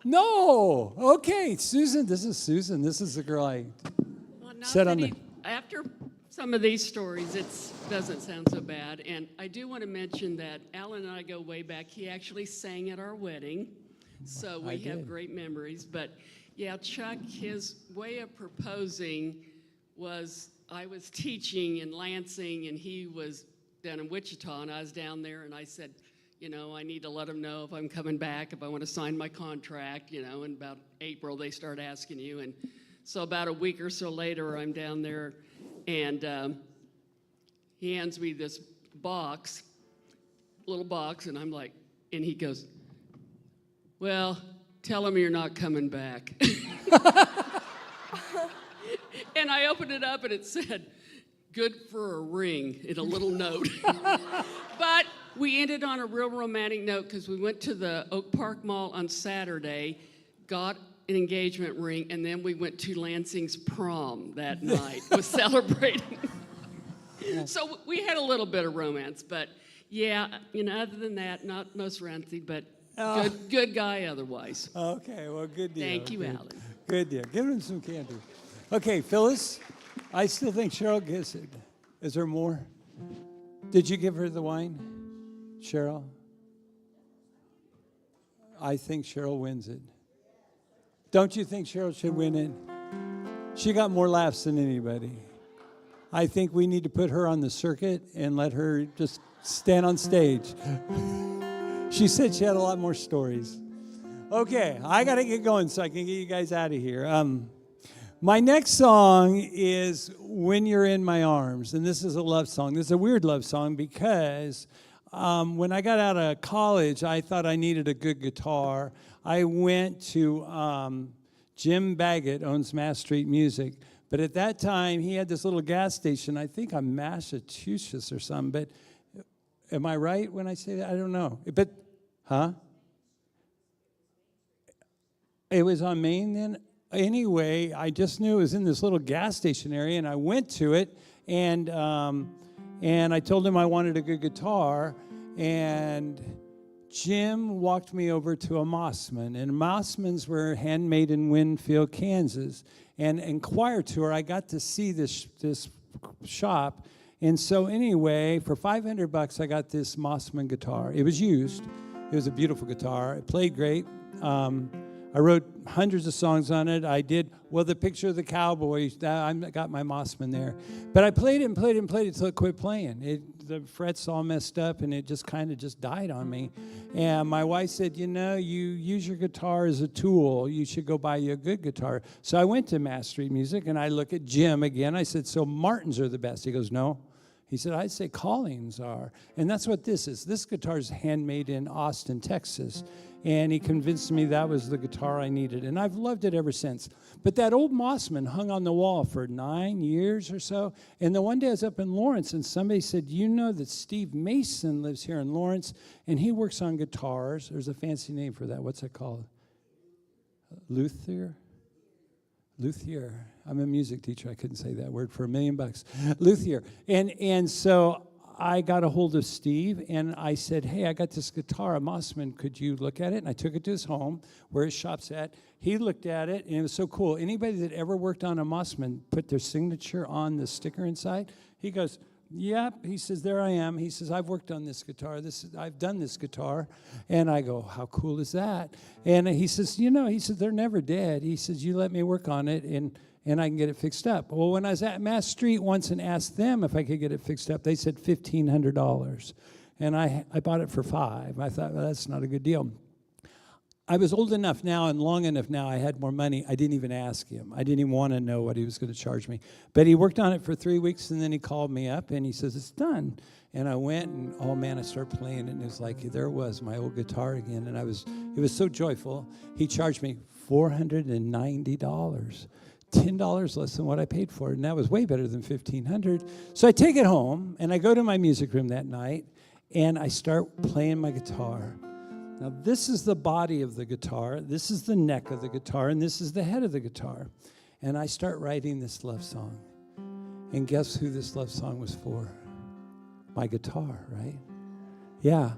No. Okay, Susan. This is Susan. This is the girl I said on the... After some of these stories, it doesn't sound so bad. And I do want to mention that Alan and I go way back. He actually sang at our wedding, so we have great memories. But yeah, Chuck, his way of proposing was, I was teaching in Lansing, and he was down in Wichita, and I was down there, and I said, I need to let them know if I'm coming back, if I want to sign my contract, and about April they start asking you. And so about a week or so later, I'm down there, and he hands me this little box, and I'm like, and he goes, "Well, tell him you're not coming back." And I opened it up, and it said, "Good for a ring," in a little note. But we ended on a real romantic note because we went to the Oak Park Mall on Saturday, got an engagement ring, and then we went to Lansing's prom that night, was celebrating. So we had a little bit of romance, but yeah, other than that, not most romancy, but good guy otherwise. Okay, well, good deal. Thank you, Alan. Good deal. Give him some candy. Okay, Phyllis, I still think Cheryl gets it. Is there more? Did you give her the wine, Cheryl? I think Cheryl wins it. Don't you think Cheryl should win it? She got more laughs than anybody. I think we need to put her on the circuit and let her just stand on stage. She said she had a lot more stories. Okay, I got to get going so I can get you guys out of here. My next song is When You're in My Arms, and this is a love song. This is a weird love song because when I got out of college, I thought I needed a good guitar. I went to Jim Baggett, owns Mass Street Music, but at that time, he had this little gas station, I think on Massachusetts or something, but am I right when I say that? I don't know. But, It was on Main then? Anyway, I just knew it was in this little gas station area, and I went to it, and I told him I wanted a good guitar, and Jim walked me over to a Mossman, and Mossmans were handmade in Winfield, Kansas, and inquired to her. I got to see this shop, and so anyway, for $500, I got this Mossman guitar. It was used. It was a beautiful guitar. It played great. I wrote hundreds of songs on it. I did, the picture of the cowboy, I got my Mossman there. But I played it and played it and played it until it quit playing. The frets all messed up, and it just kind of just died on me. And my wife said, you use your guitar as a tool. You should go buy you a good guitar. So I went to Mass Street Music, and I look at Jim again. I said, so Martins are the best. He goes, no. He said, I'd say callings are. And that's what this is. This guitar is handmade in Austin, Texas. And he convinced me that was the guitar I needed. And I've loved it ever since. But that old Mossman hung on the wall for 9 years or so. And then one day I was up in Lawrence, and somebody said, you know that Steve Mason lives here in Lawrence, and he works on guitars. There's a fancy name for that. What's that called? Luthier? Luthier. I'm a music teacher. I couldn't say that word for $1 million. Luthier. And so I got a hold of Steve, and I said, hey, I got this guitar, a Mossman. Could you look at it? And I took it to his home, where his shop's at. He looked at it, and it was so cool. Anybody that ever worked on a Mossman put their signature on the sticker inside. He goes, yep. He says, there I am. He says, I've worked on this guitar. I've done this guitar. And I go, how cool is that? And he says, he said, they're never dead. He says, you let me work on it, and I can get it fixed up. Well, when I was at Mass Street once and asked them if I could get it fixed up, they said $1,500. And I bought it for $5. I thought, well, that's not a good deal. I was old enough now and long enough now, I had more money. I didn't even ask him. I didn't even want to know what he was going to charge me. But he worked on it for 3 weeks, and then he called me up, and he says, it's done. And I went, and oh, man, I started playing it, and it was like, there it was, my old guitar again. And it was so joyful. He charged me $490. $10 less than what I paid for it, and that was way better than $1,500. So I take it home, and I go to my music room that night, and I start playing my guitar. Now, this is the body of the guitar, this is the neck of the guitar, and this is the head of the guitar. And I start writing this love song. And guess who this love song was for? My guitar, right? Yeah.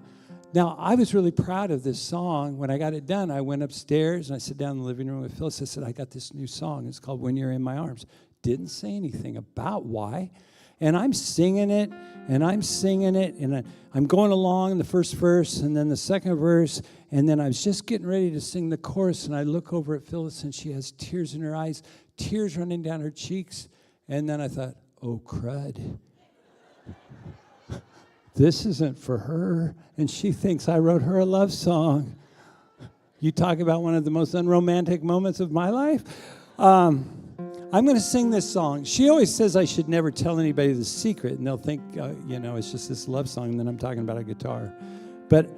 Now, I was really proud of this song. When I got it done, I went upstairs, and I sat down in the living room with Phyllis. I said, I got this new song. It's called When You're in My Arms. Didn't say anything about why. And I'm singing it, and I'm going along the first verse, and then the second verse, and then I was just getting ready to sing the chorus, and I look over at Phyllis, and she has tears in her eyes, tears running down her cheeks, and then I thought, oh, crud. This isn't for her, and she thinks I wrote her a love song. You talk about one of the most unromantic moments of my life. I'm going to sing this song. She always says I should never tell anybody the secret, and they'll think, it's just this love song, and then I'm talking about a guitar. But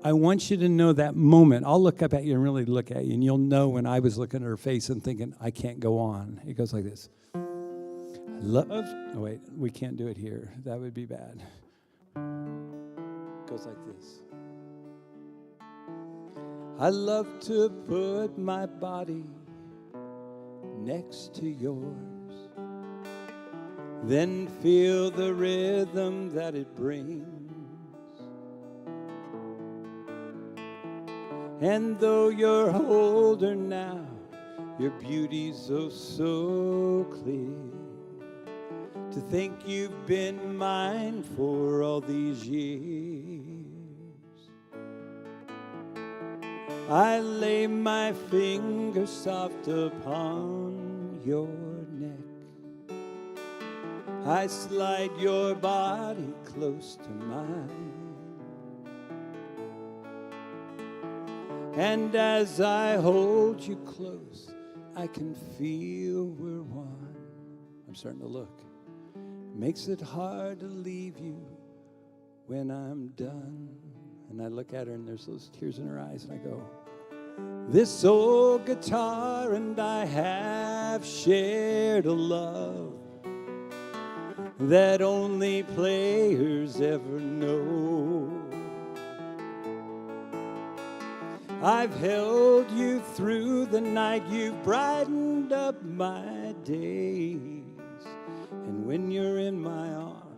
I want you to know that moment. I'll look up at you and really look at you, and you'll know when I was looking at her face and thinking, I can't go on. It goes like this. We can't do it here. That would be bad. It goes like this. I love to put my body next to yours, then feel the rhythm that it brings. And though you're older now, your beauty's oh so clear. To think you've been mine for all these years. I lay my finger soft upon your neck. I slide your body close to mine. And as I hold you close, I can feel we're one. I'm starting to look. Makes it hard to leave you when I'm done. And I look at her, and there's those tears in her eyes, and I go, this old guitar and I have shared a love that only players ever know. I've held you through the night, you've brightened up my days. And when you're in my arms,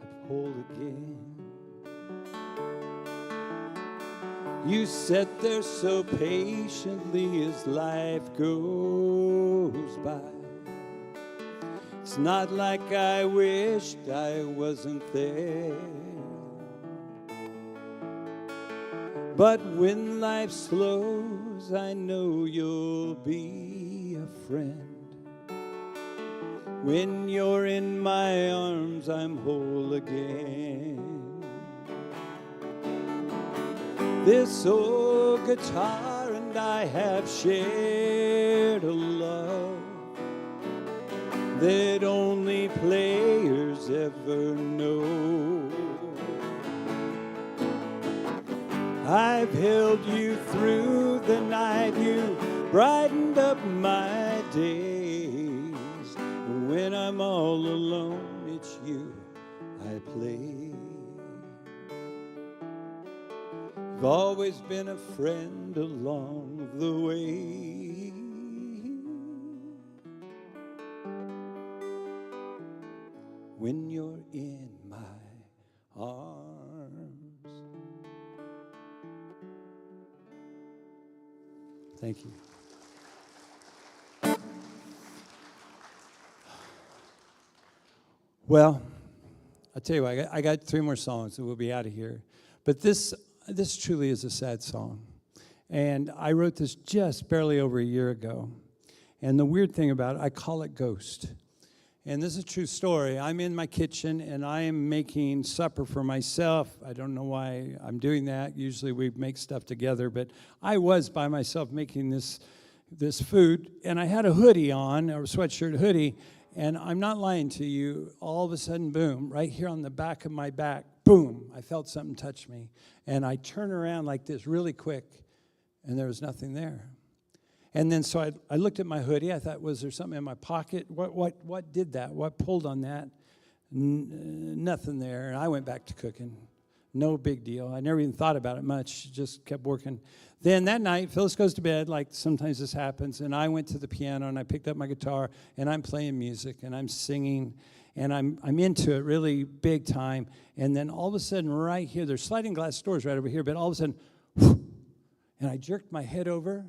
I pull again. You sat there so patiently as life goes by. It's not like I wished I wasn't there. But when life slows, I know you'll be a friend. When you're in my arms, I'm whole again. This old guitar and I have shared a love that only players ever ever know. I've held you through the night, you brightened up my days. When I'm all alone, it's you I play. You've always been a friend along the way. When you're in my arms. Thank you. Well, I'll tell you what, I got 3 more songs and we'll be out of here. But this truly is a sad song. And I wrote this just barely over a year ago. And the weird thing about it, I call it Ghost. And this is a true story. I'm in my kitchen and I am making supper for myself. I don't know why I'm doing that. Usually we make stuff together, but I was by myself making this food. And I had a hoodie on, or a sweatshirt hoodie. And I'm not lying to you, all of a sudden, boom, right here on the back of my back, boom, I felt something touch me. And I turn around like this really quick, and there was nothing there. And then so I looked at my hoodie. I thought, was there something in my pocket? What did that? What pulled on that? Nothing there. And I went back to cooking. No big deal. I never even thought about it much. Just kept working. Then that night, Phyllis goes to bed, like sometimes this happens, and I went to the piano, and I picked up my guitar, and I'm playing music, and I'm singing, and I'm into it really big time. And then all of a sudden, right here, there's sliding glass doors right over here, but all of a sudden, whoosh, and I jerked my head over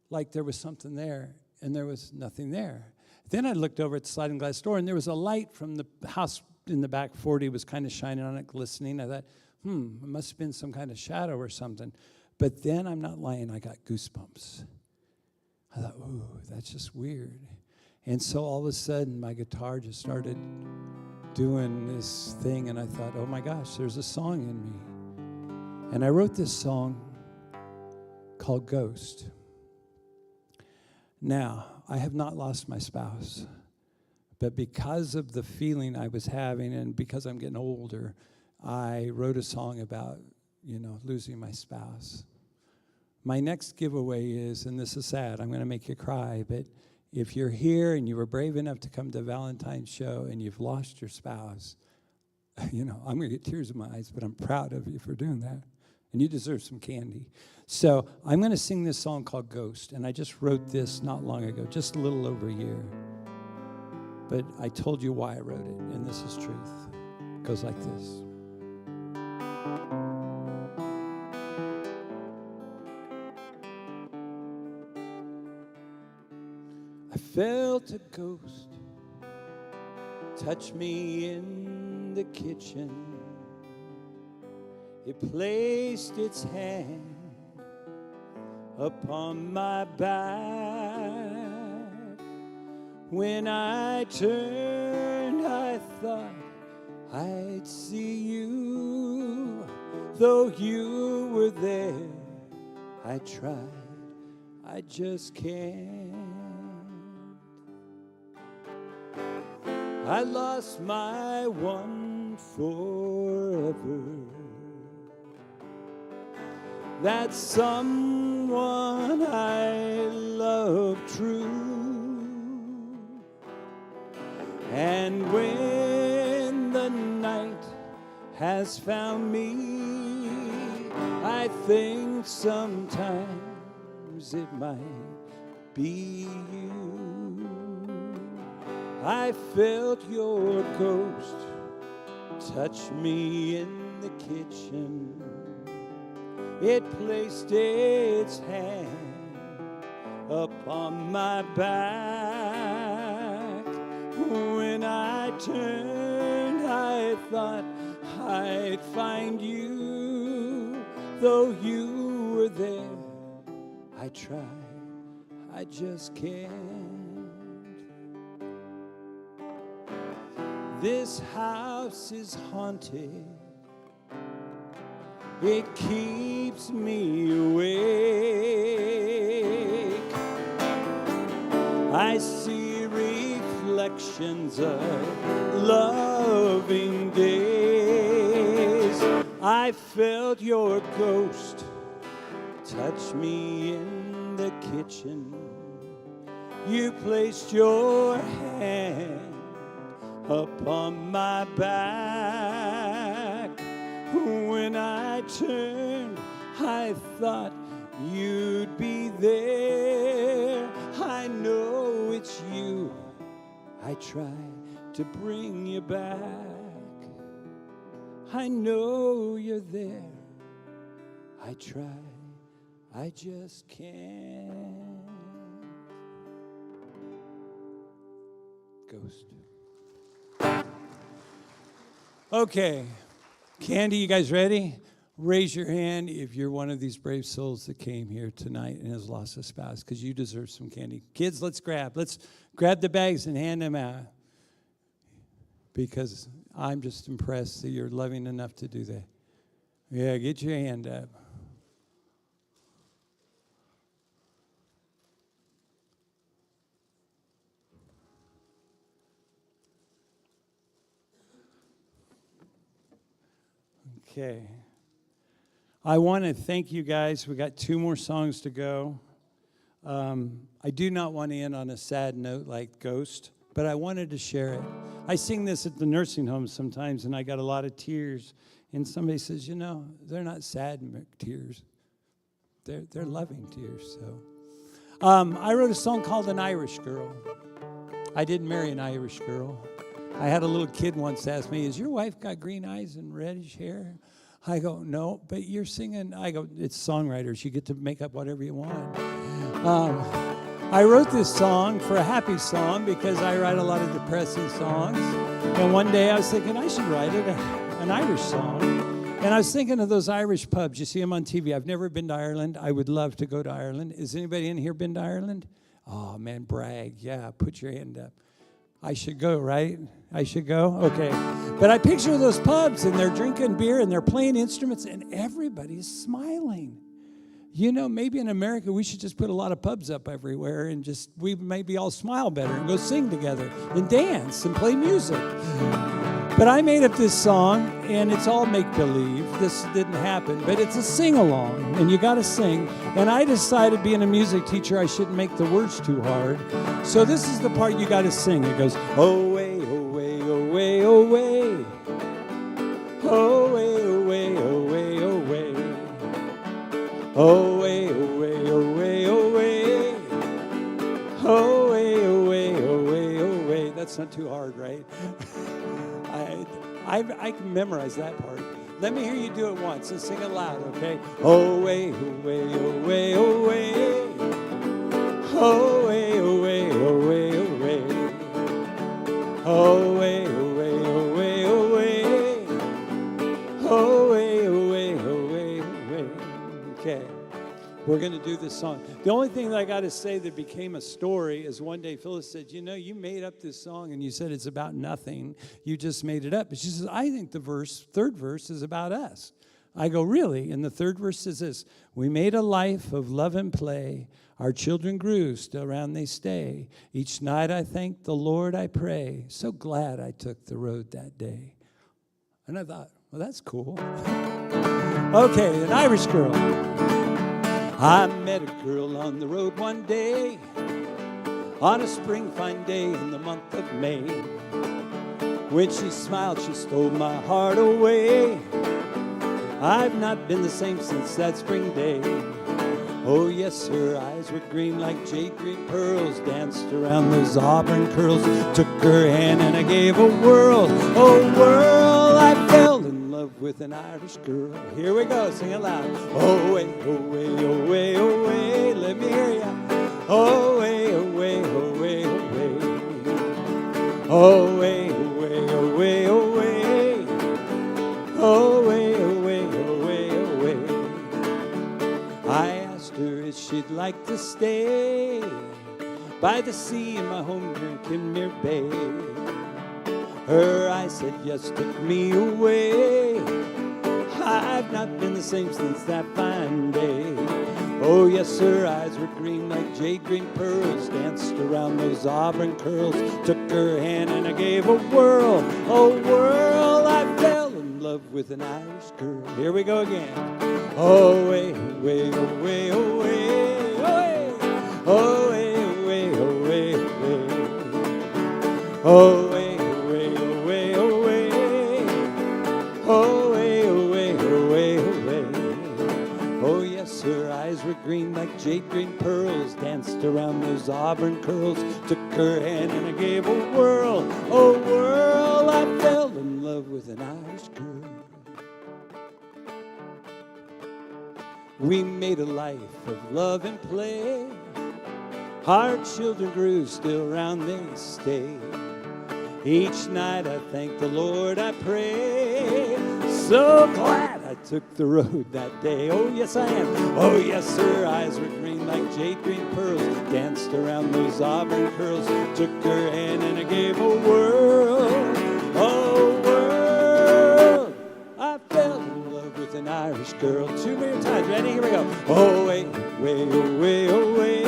like there was something there, and there was nothing there. Then I looked over at the sliding glass door, and there was a light from the house in the back 40 was kind of shining on it, glistening. I thought, it must have been some kind of shadow or something. But then, I'm not lying, I got goosebumps. I thought, ooh, that's just weird. And so all of a sudden, my guitar just started doing this thing, and I thought, oh my gosh, there's a song in me. And I wrote this song called Ghost. Now, I have not lost my spouse, but because of the feeling I was having and because I'm getting older, I wrote a song about, losing my spouse. My next giveaway is, and this is sad, I'm going to make you cry, but if you're here and you were brave enough to come to Valentine's show and you've lost your spouse, I'm going to get tears in my eyes, but I'm proud of you for doing that. And you deserve some candy. So I'm going to sing this song called Ghost, and I just wrote this not long ago, just a little over a year. But I told you why I wrote it, and this is truth. It goes like this. I felt a ghost touch me in the kitchen. It placed its hand upon my back. When I turned, I thought I'd see you. Though you were there, I tried, I just can't. I lost my one forever. That someone I love true. And when the night has found me, I think sometimes it might be you. I felt your ghost touch me in the kitchen. It placed its hand upon my back. When I turned, I thought I'd find you. Though you were there, I tried, I just can't. This house is haunted. It keeps me awake. I see reflections recollections of loving days. I felt your ghost touch me in the kitchen. You placed your hand upon my back. When I turned, I thought you'd be there. I know it's you. I try to bring you back. I know you're there. I try, I just can't. Ghost. Okay. Candy, you guys ready? Raise your hand if you're one of these brave souls that came here tonight and has lost a spouse, because you deserve some candy. Kids, let's grab the bags and hand them out, because I'm just impressed that you're loving enough to do that. Yeah, get your hand up. Okay. I want to thank you guys. We got 2 more songs to go. I do not want to end on a sad note like Ghost, but I wanted to share it. I sing this at the nursing home sometimes, and I got a lot of tears. And somebody says, they're not sad tears. They're loving tears. So, I wrote a song called An Irish Girl. I didn't marry an Irish girl. I had a little kid once ask me, has your wife got green eyes and reddish hair? I go, no, but you're singing. I go, it's songwriters. You get to make up whatever you want. I wrote this song for a happy song because I write a lot of depressing songs. And one day I was thinking I should write an Irish song. And I was thinking of those Irish pubs. You see them on TV. I've never been to Ireland. I would love to go to Ireland. Is anybody in here been to Ireland? Oh, man, brag. Yeah, put your hand up. I should go, right? I should go? Okay. But I picture those pubs, and they're drinking beer, and they're playing instruments, and everybody's smiling. Maybe in America, we should just put a lot of pubs up everywhere, and we maybe all smile better and go sing together and dance and play music. But I made up this song, and it's all make-believe. This didn't happen, but it's a sing-along, and you got to sing. And I decided, being a music teacher, I shouldn't make the words too hard. So this is the part you got to sing. It goes, oh, way, oh, way, oh, way, oh, way. Oh, way, oh, way, oh, way, oh, way. Oh, way, oh, way, oh, way, oh, way. Oh, way, oh, way, oh, way, oh, way. That's not too hard, right? I can memorize that part. Let me hear you do it once and sing it loud, okay? Oh, way, oh, way, oh, way, oh, way. Oh, way, oh, way, oh, way, oh, way. Oh, way, oh, way, oh, way, oh, way. Oh, way, oh, way, oh, way, oh, way. Okay. We're going to do this song. The only thing that I got to say that became a story is one day Phyllis said, you made up this song and you said it's about nothing. You just made it up. But she says, I think the third verse is about us. I go, really? And the third verse says this, we made a life of love and play. Our children grew, still around they stay. Each night I thank the Lord, I pray. So glad I took the road that day. And I thought, well, that's cool. Okay, An Irish Girl. I met a girl on the road one day, on a spring fine day in the month of May. When she smiled, she stole my heart away. I've not been the same since that spring day. Oh yes, her eyes were green like jade green pearls, danced around those auburn curls, took her hand and I gave a whirl. Oh whirl, I fell in love with an Irish girl. Here we go, sing it loud. Oh way, oh way, oh way, oh way, let me hear ya. Oh way, oh way, oh way, oh way. Oh way, oh way, oh way, oh way. Oh way, oh way, oh way, oh way. I asked her if she'd like to stay by the sea in my home Kinmere Bay. Her eyes said yes, took me away. I've not been the same since that fine day. Oh, yes, her eyes were green like jade green pearls, danced around those auburn curls, took her hand and I gave a whirl. Oh, whirl, I fell in love with an Irish girl. Here we go again. Oh, way, way, oh, way, oh, way, oh, way, oh, way, oh, way, oh, way, oh, way. Her eyes were green like jade green pearls, danced around those auburn curls, took her hand and I gave a whirl. Oh, whirl, I fell in love with an Irish girl. We made a life of love and play. Our children grew, still round they stay. Each night I thank the Lord, I pray. So glad I took the road that day. Oh, yes, I am. Oh, yes, her eyes were green like jade green pearls, danced around those auburn curls, took her hand and I gave a whirl. Oh, whirl, I fell in love with an Irish girl. 2 more times. Ready? Here we go. Oh, way, way, oh, way, oh, way.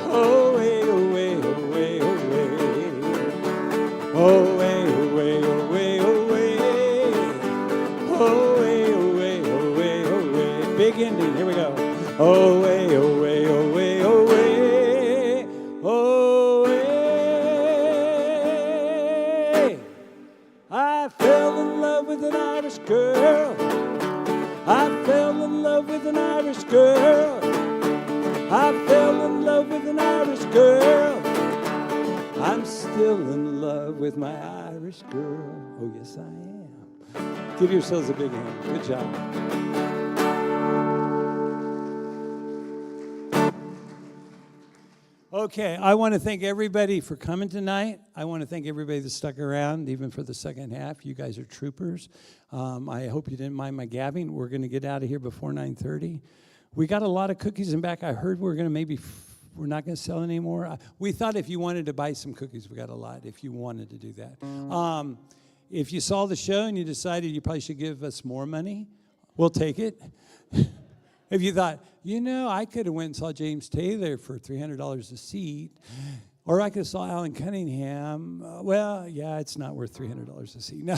Oh, way, oh, way, oh, way, oh, way. Oh, way, oh, way, oh, way, oh, way. Oh, way, oh, way, oh, way, oh, way. Big ending. Here we go. Oh, way, oh, way, oh, way, oh, way. Oh, way. I fell in love with an Irish girl. I fell in love with an Irish girl. I fell in love with an Irish girl. I'm still in love with my Irish girl. Oh, yes, I am. Give yourselves a big hand. Good job. Okay, I want to thank everybody for coming tonight. I want to thank everybody that stuck around, even for the second half. You guys are troopers. I hope you didn't mind my gabbing. We're going to get out of here before 9:30. We got a lot of cookies in back. I heard we're going to we're not going to sell anymore. We thought if you wanted to buy some cookies, we got a lot, if you wanted to do that. If you saw the show and you decided you probably should give us more money, we'll take it. If you thought, I could have went and saw James Taylor for $300 a seat, or I could have saw Alan Cunningham, it's not worth $300 a seat. No.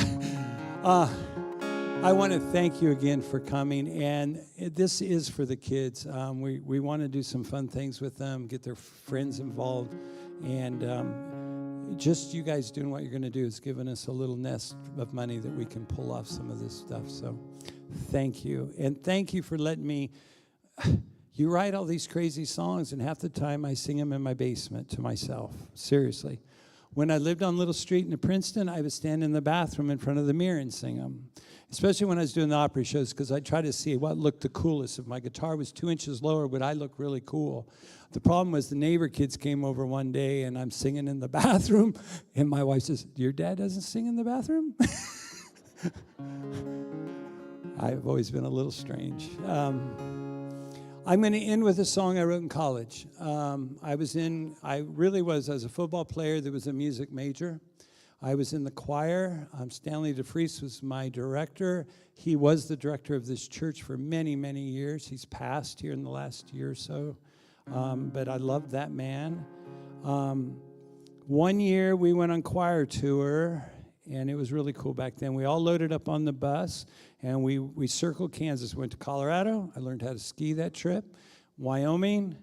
I want to thank you again for coming, and this is for the kids. We want to do some fun things with them, get their friends involved, and just you guys doing what you're going to do is giving us a little nest of money that we can pull off some of this stuff. So thank you, and thank you for letting me. You write all these crazy songs, and half the time I sing them in my basement to myself. Seriously. When I lived on Little Street in Princeton, I would stand in the bathroom in front of the mirror and sing them. Especially when I was doing the opera shows, because I tried to see what looked the coolest. If my guitar was 2 inches lower, would I look really cool? The problem was the neighbor kids came over one day, and I'm singing in the bathroom, and my wife says, "Your dad doesn't sing in the bathroom?" I've always been a little strange. I'm going to end with a song I wrote in college. I really was, as a football player, there was a music major. I was in the choir. Stanley DeFries was my director. He was the director of this church for many, many years. He's passed here in the last year or so. But I loved that man. One year we went on choir tour, and it was really cool back then. We all loaded up on the bus, and we circled Kansas. Went to Colorado. I learned how to ski that trip. Wyoming,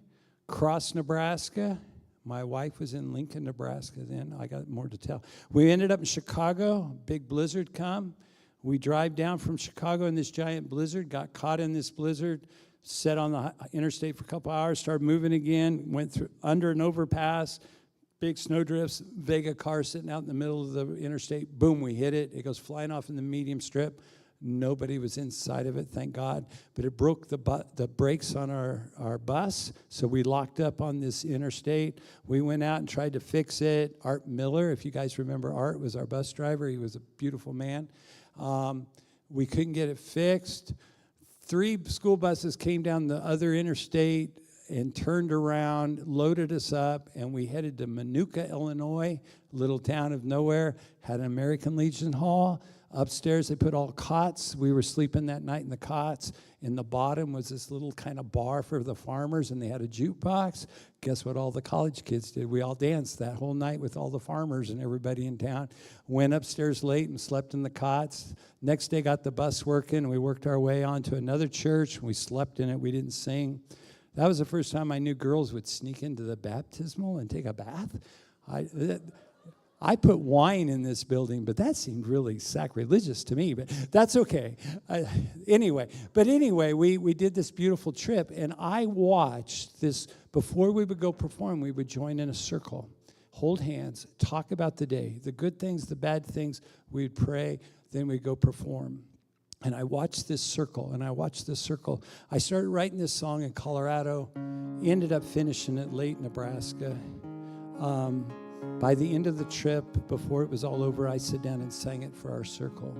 crossed Nebraska. My wife was in Lincoln, Nebraska then. I got more to tell. We ended up in Chicago. Big blizzard come. We drive down from Chicago in this giant blizzard, got caught in this blizzard, sat on the interstate for a couple hours, started moving again, went through under an overpass, big snow drifts, Vega car sitting out in the middle of the interstate. Boom, we hit it. It goes flying off in the medium strip. Nobody was inside of it, thank God. But it broke the brakes on our bus, so we locked up on this interstate. We went out and tried to fix it. Art Miller, if you guys remember Art, was our bus driver. He was a beautiful man. We couldn't get it fixed. 3 school buses came down the other interstate and turned around, loaded us up, and we headed to Manuka, Illinois, little town of nowhere, had an American Legion Hall. Upstairs, they put all cots. We were sleeping that night in the cots. In the bottom was this little kind of bar for the farmers, and they had a jukebox. Guess what all the college kids did? We all danced that whole night with all the farmers and everybody in town. Went upstairs late and slept in the cots. Next day got the bus working. We worked our way on to another church. We slept in it. We didn't sing. That was the first time I knew girls would sneak into the baptismal and take a bath. I put wine in this building, but that seemed really sacrilegious to me, but that's okay. Anyway, we did this beautiful trip, and I watched this. Before we would go perform, we would join in a circle, hold hands, talk about the day, the good things, the bad things. We'd pray, then we'd go perform. And I watched this circle, I started writing this song in Colorado, ended up finishing it late in Nebraska. By the end of the trip, before it was all over, I sat down and sang it for our circle.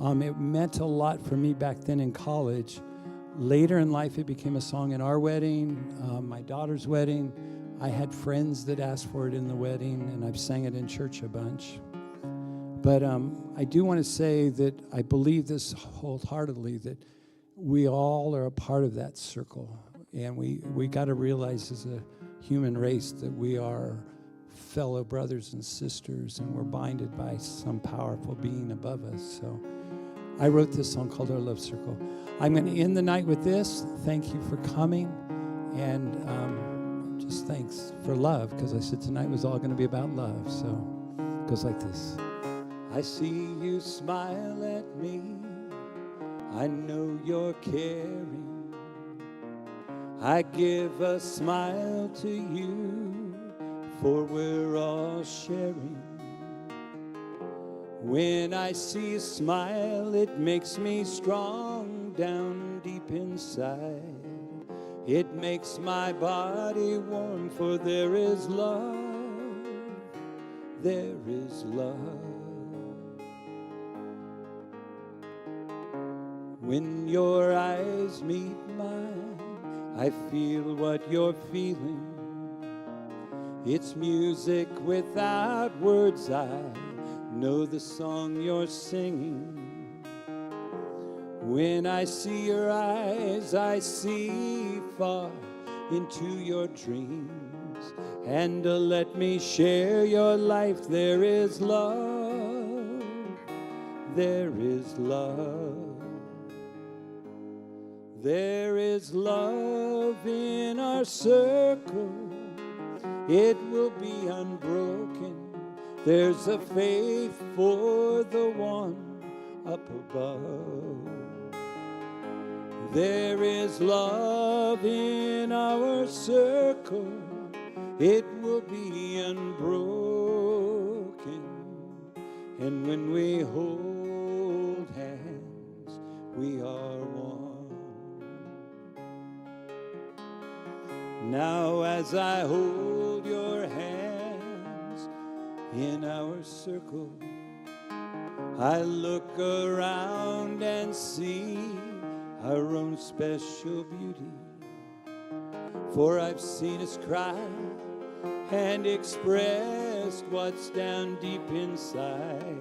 It meant a lot for me back then in college. Later in life, it became a song in our wedding, my daughter's wedding. I had friends that asked for it in the wedding, and I've sang it in church a bunch. But I do want to say that I believe this wholeheartedly, that we all are a part of that circle. And we got to realize as a human race that we are fellow brothers and sisters, and we're binded by some powerful being above us. So I wrote this song called Our Love Circle. I'm going to end the night with this. Thank you for coming, and just thanks for love, because I said tonight was all going to be about love. So it goes like this. I see you smile at me. I know you're caring. I give a smile to you, for we're all sharing. When I see a smile, it makes me strong down deep inside. It makes my body warm, for there is love. There is love. When your eyes meet mine, I feel what you're feeling. It's music without words. I know the song you're singing. When I see your eyes, I see far into your dreams. And let me share your life. There is love. There is love. There is love in our circle. It will be unbroken. There's a faith for the one up above. There is love in our circle. It will be unbroken. And when we hold hands, we are one. Now as I hold your hands in our circle, I look around and see our own special beauty. For I've seen us cry and expressed what's down deep inside.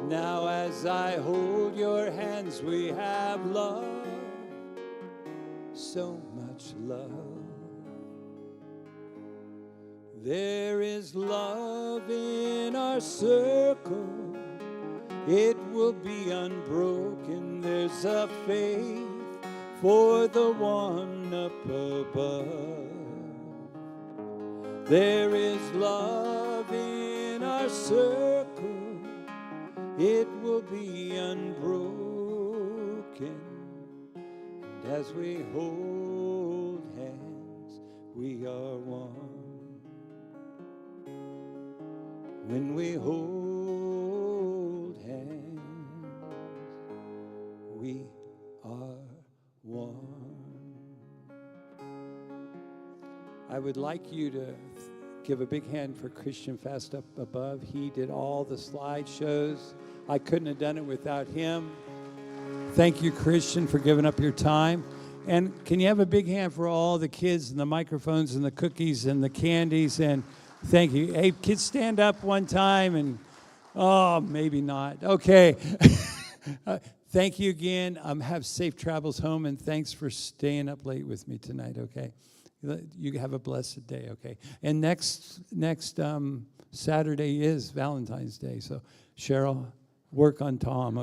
Now as I hold your hands, we have love, so much love. There is love in our circle. It will be unbroken. There's a faith for the one up above. There is love in our circle. It will be unbroken. And as we hold hands, we are one. When we hold hands, we are one. I would like you to give a big hand for Christian Fast up above. He did all the slideshows. I couldn't have done it without him. Thank you, Christian, for giving up your time. And can you have a big hand for all the kids and the microphones and the cookies and the candies? And thank you. Hey, kids, stand up one time and, oh, maybe not. Okay. thank you again. Have safe travels home, and thanks for staying up late with me tonight, okay? You have a blessed day, okay? And next Saturday is Valentine's Day, so Cheryl, work on Tom,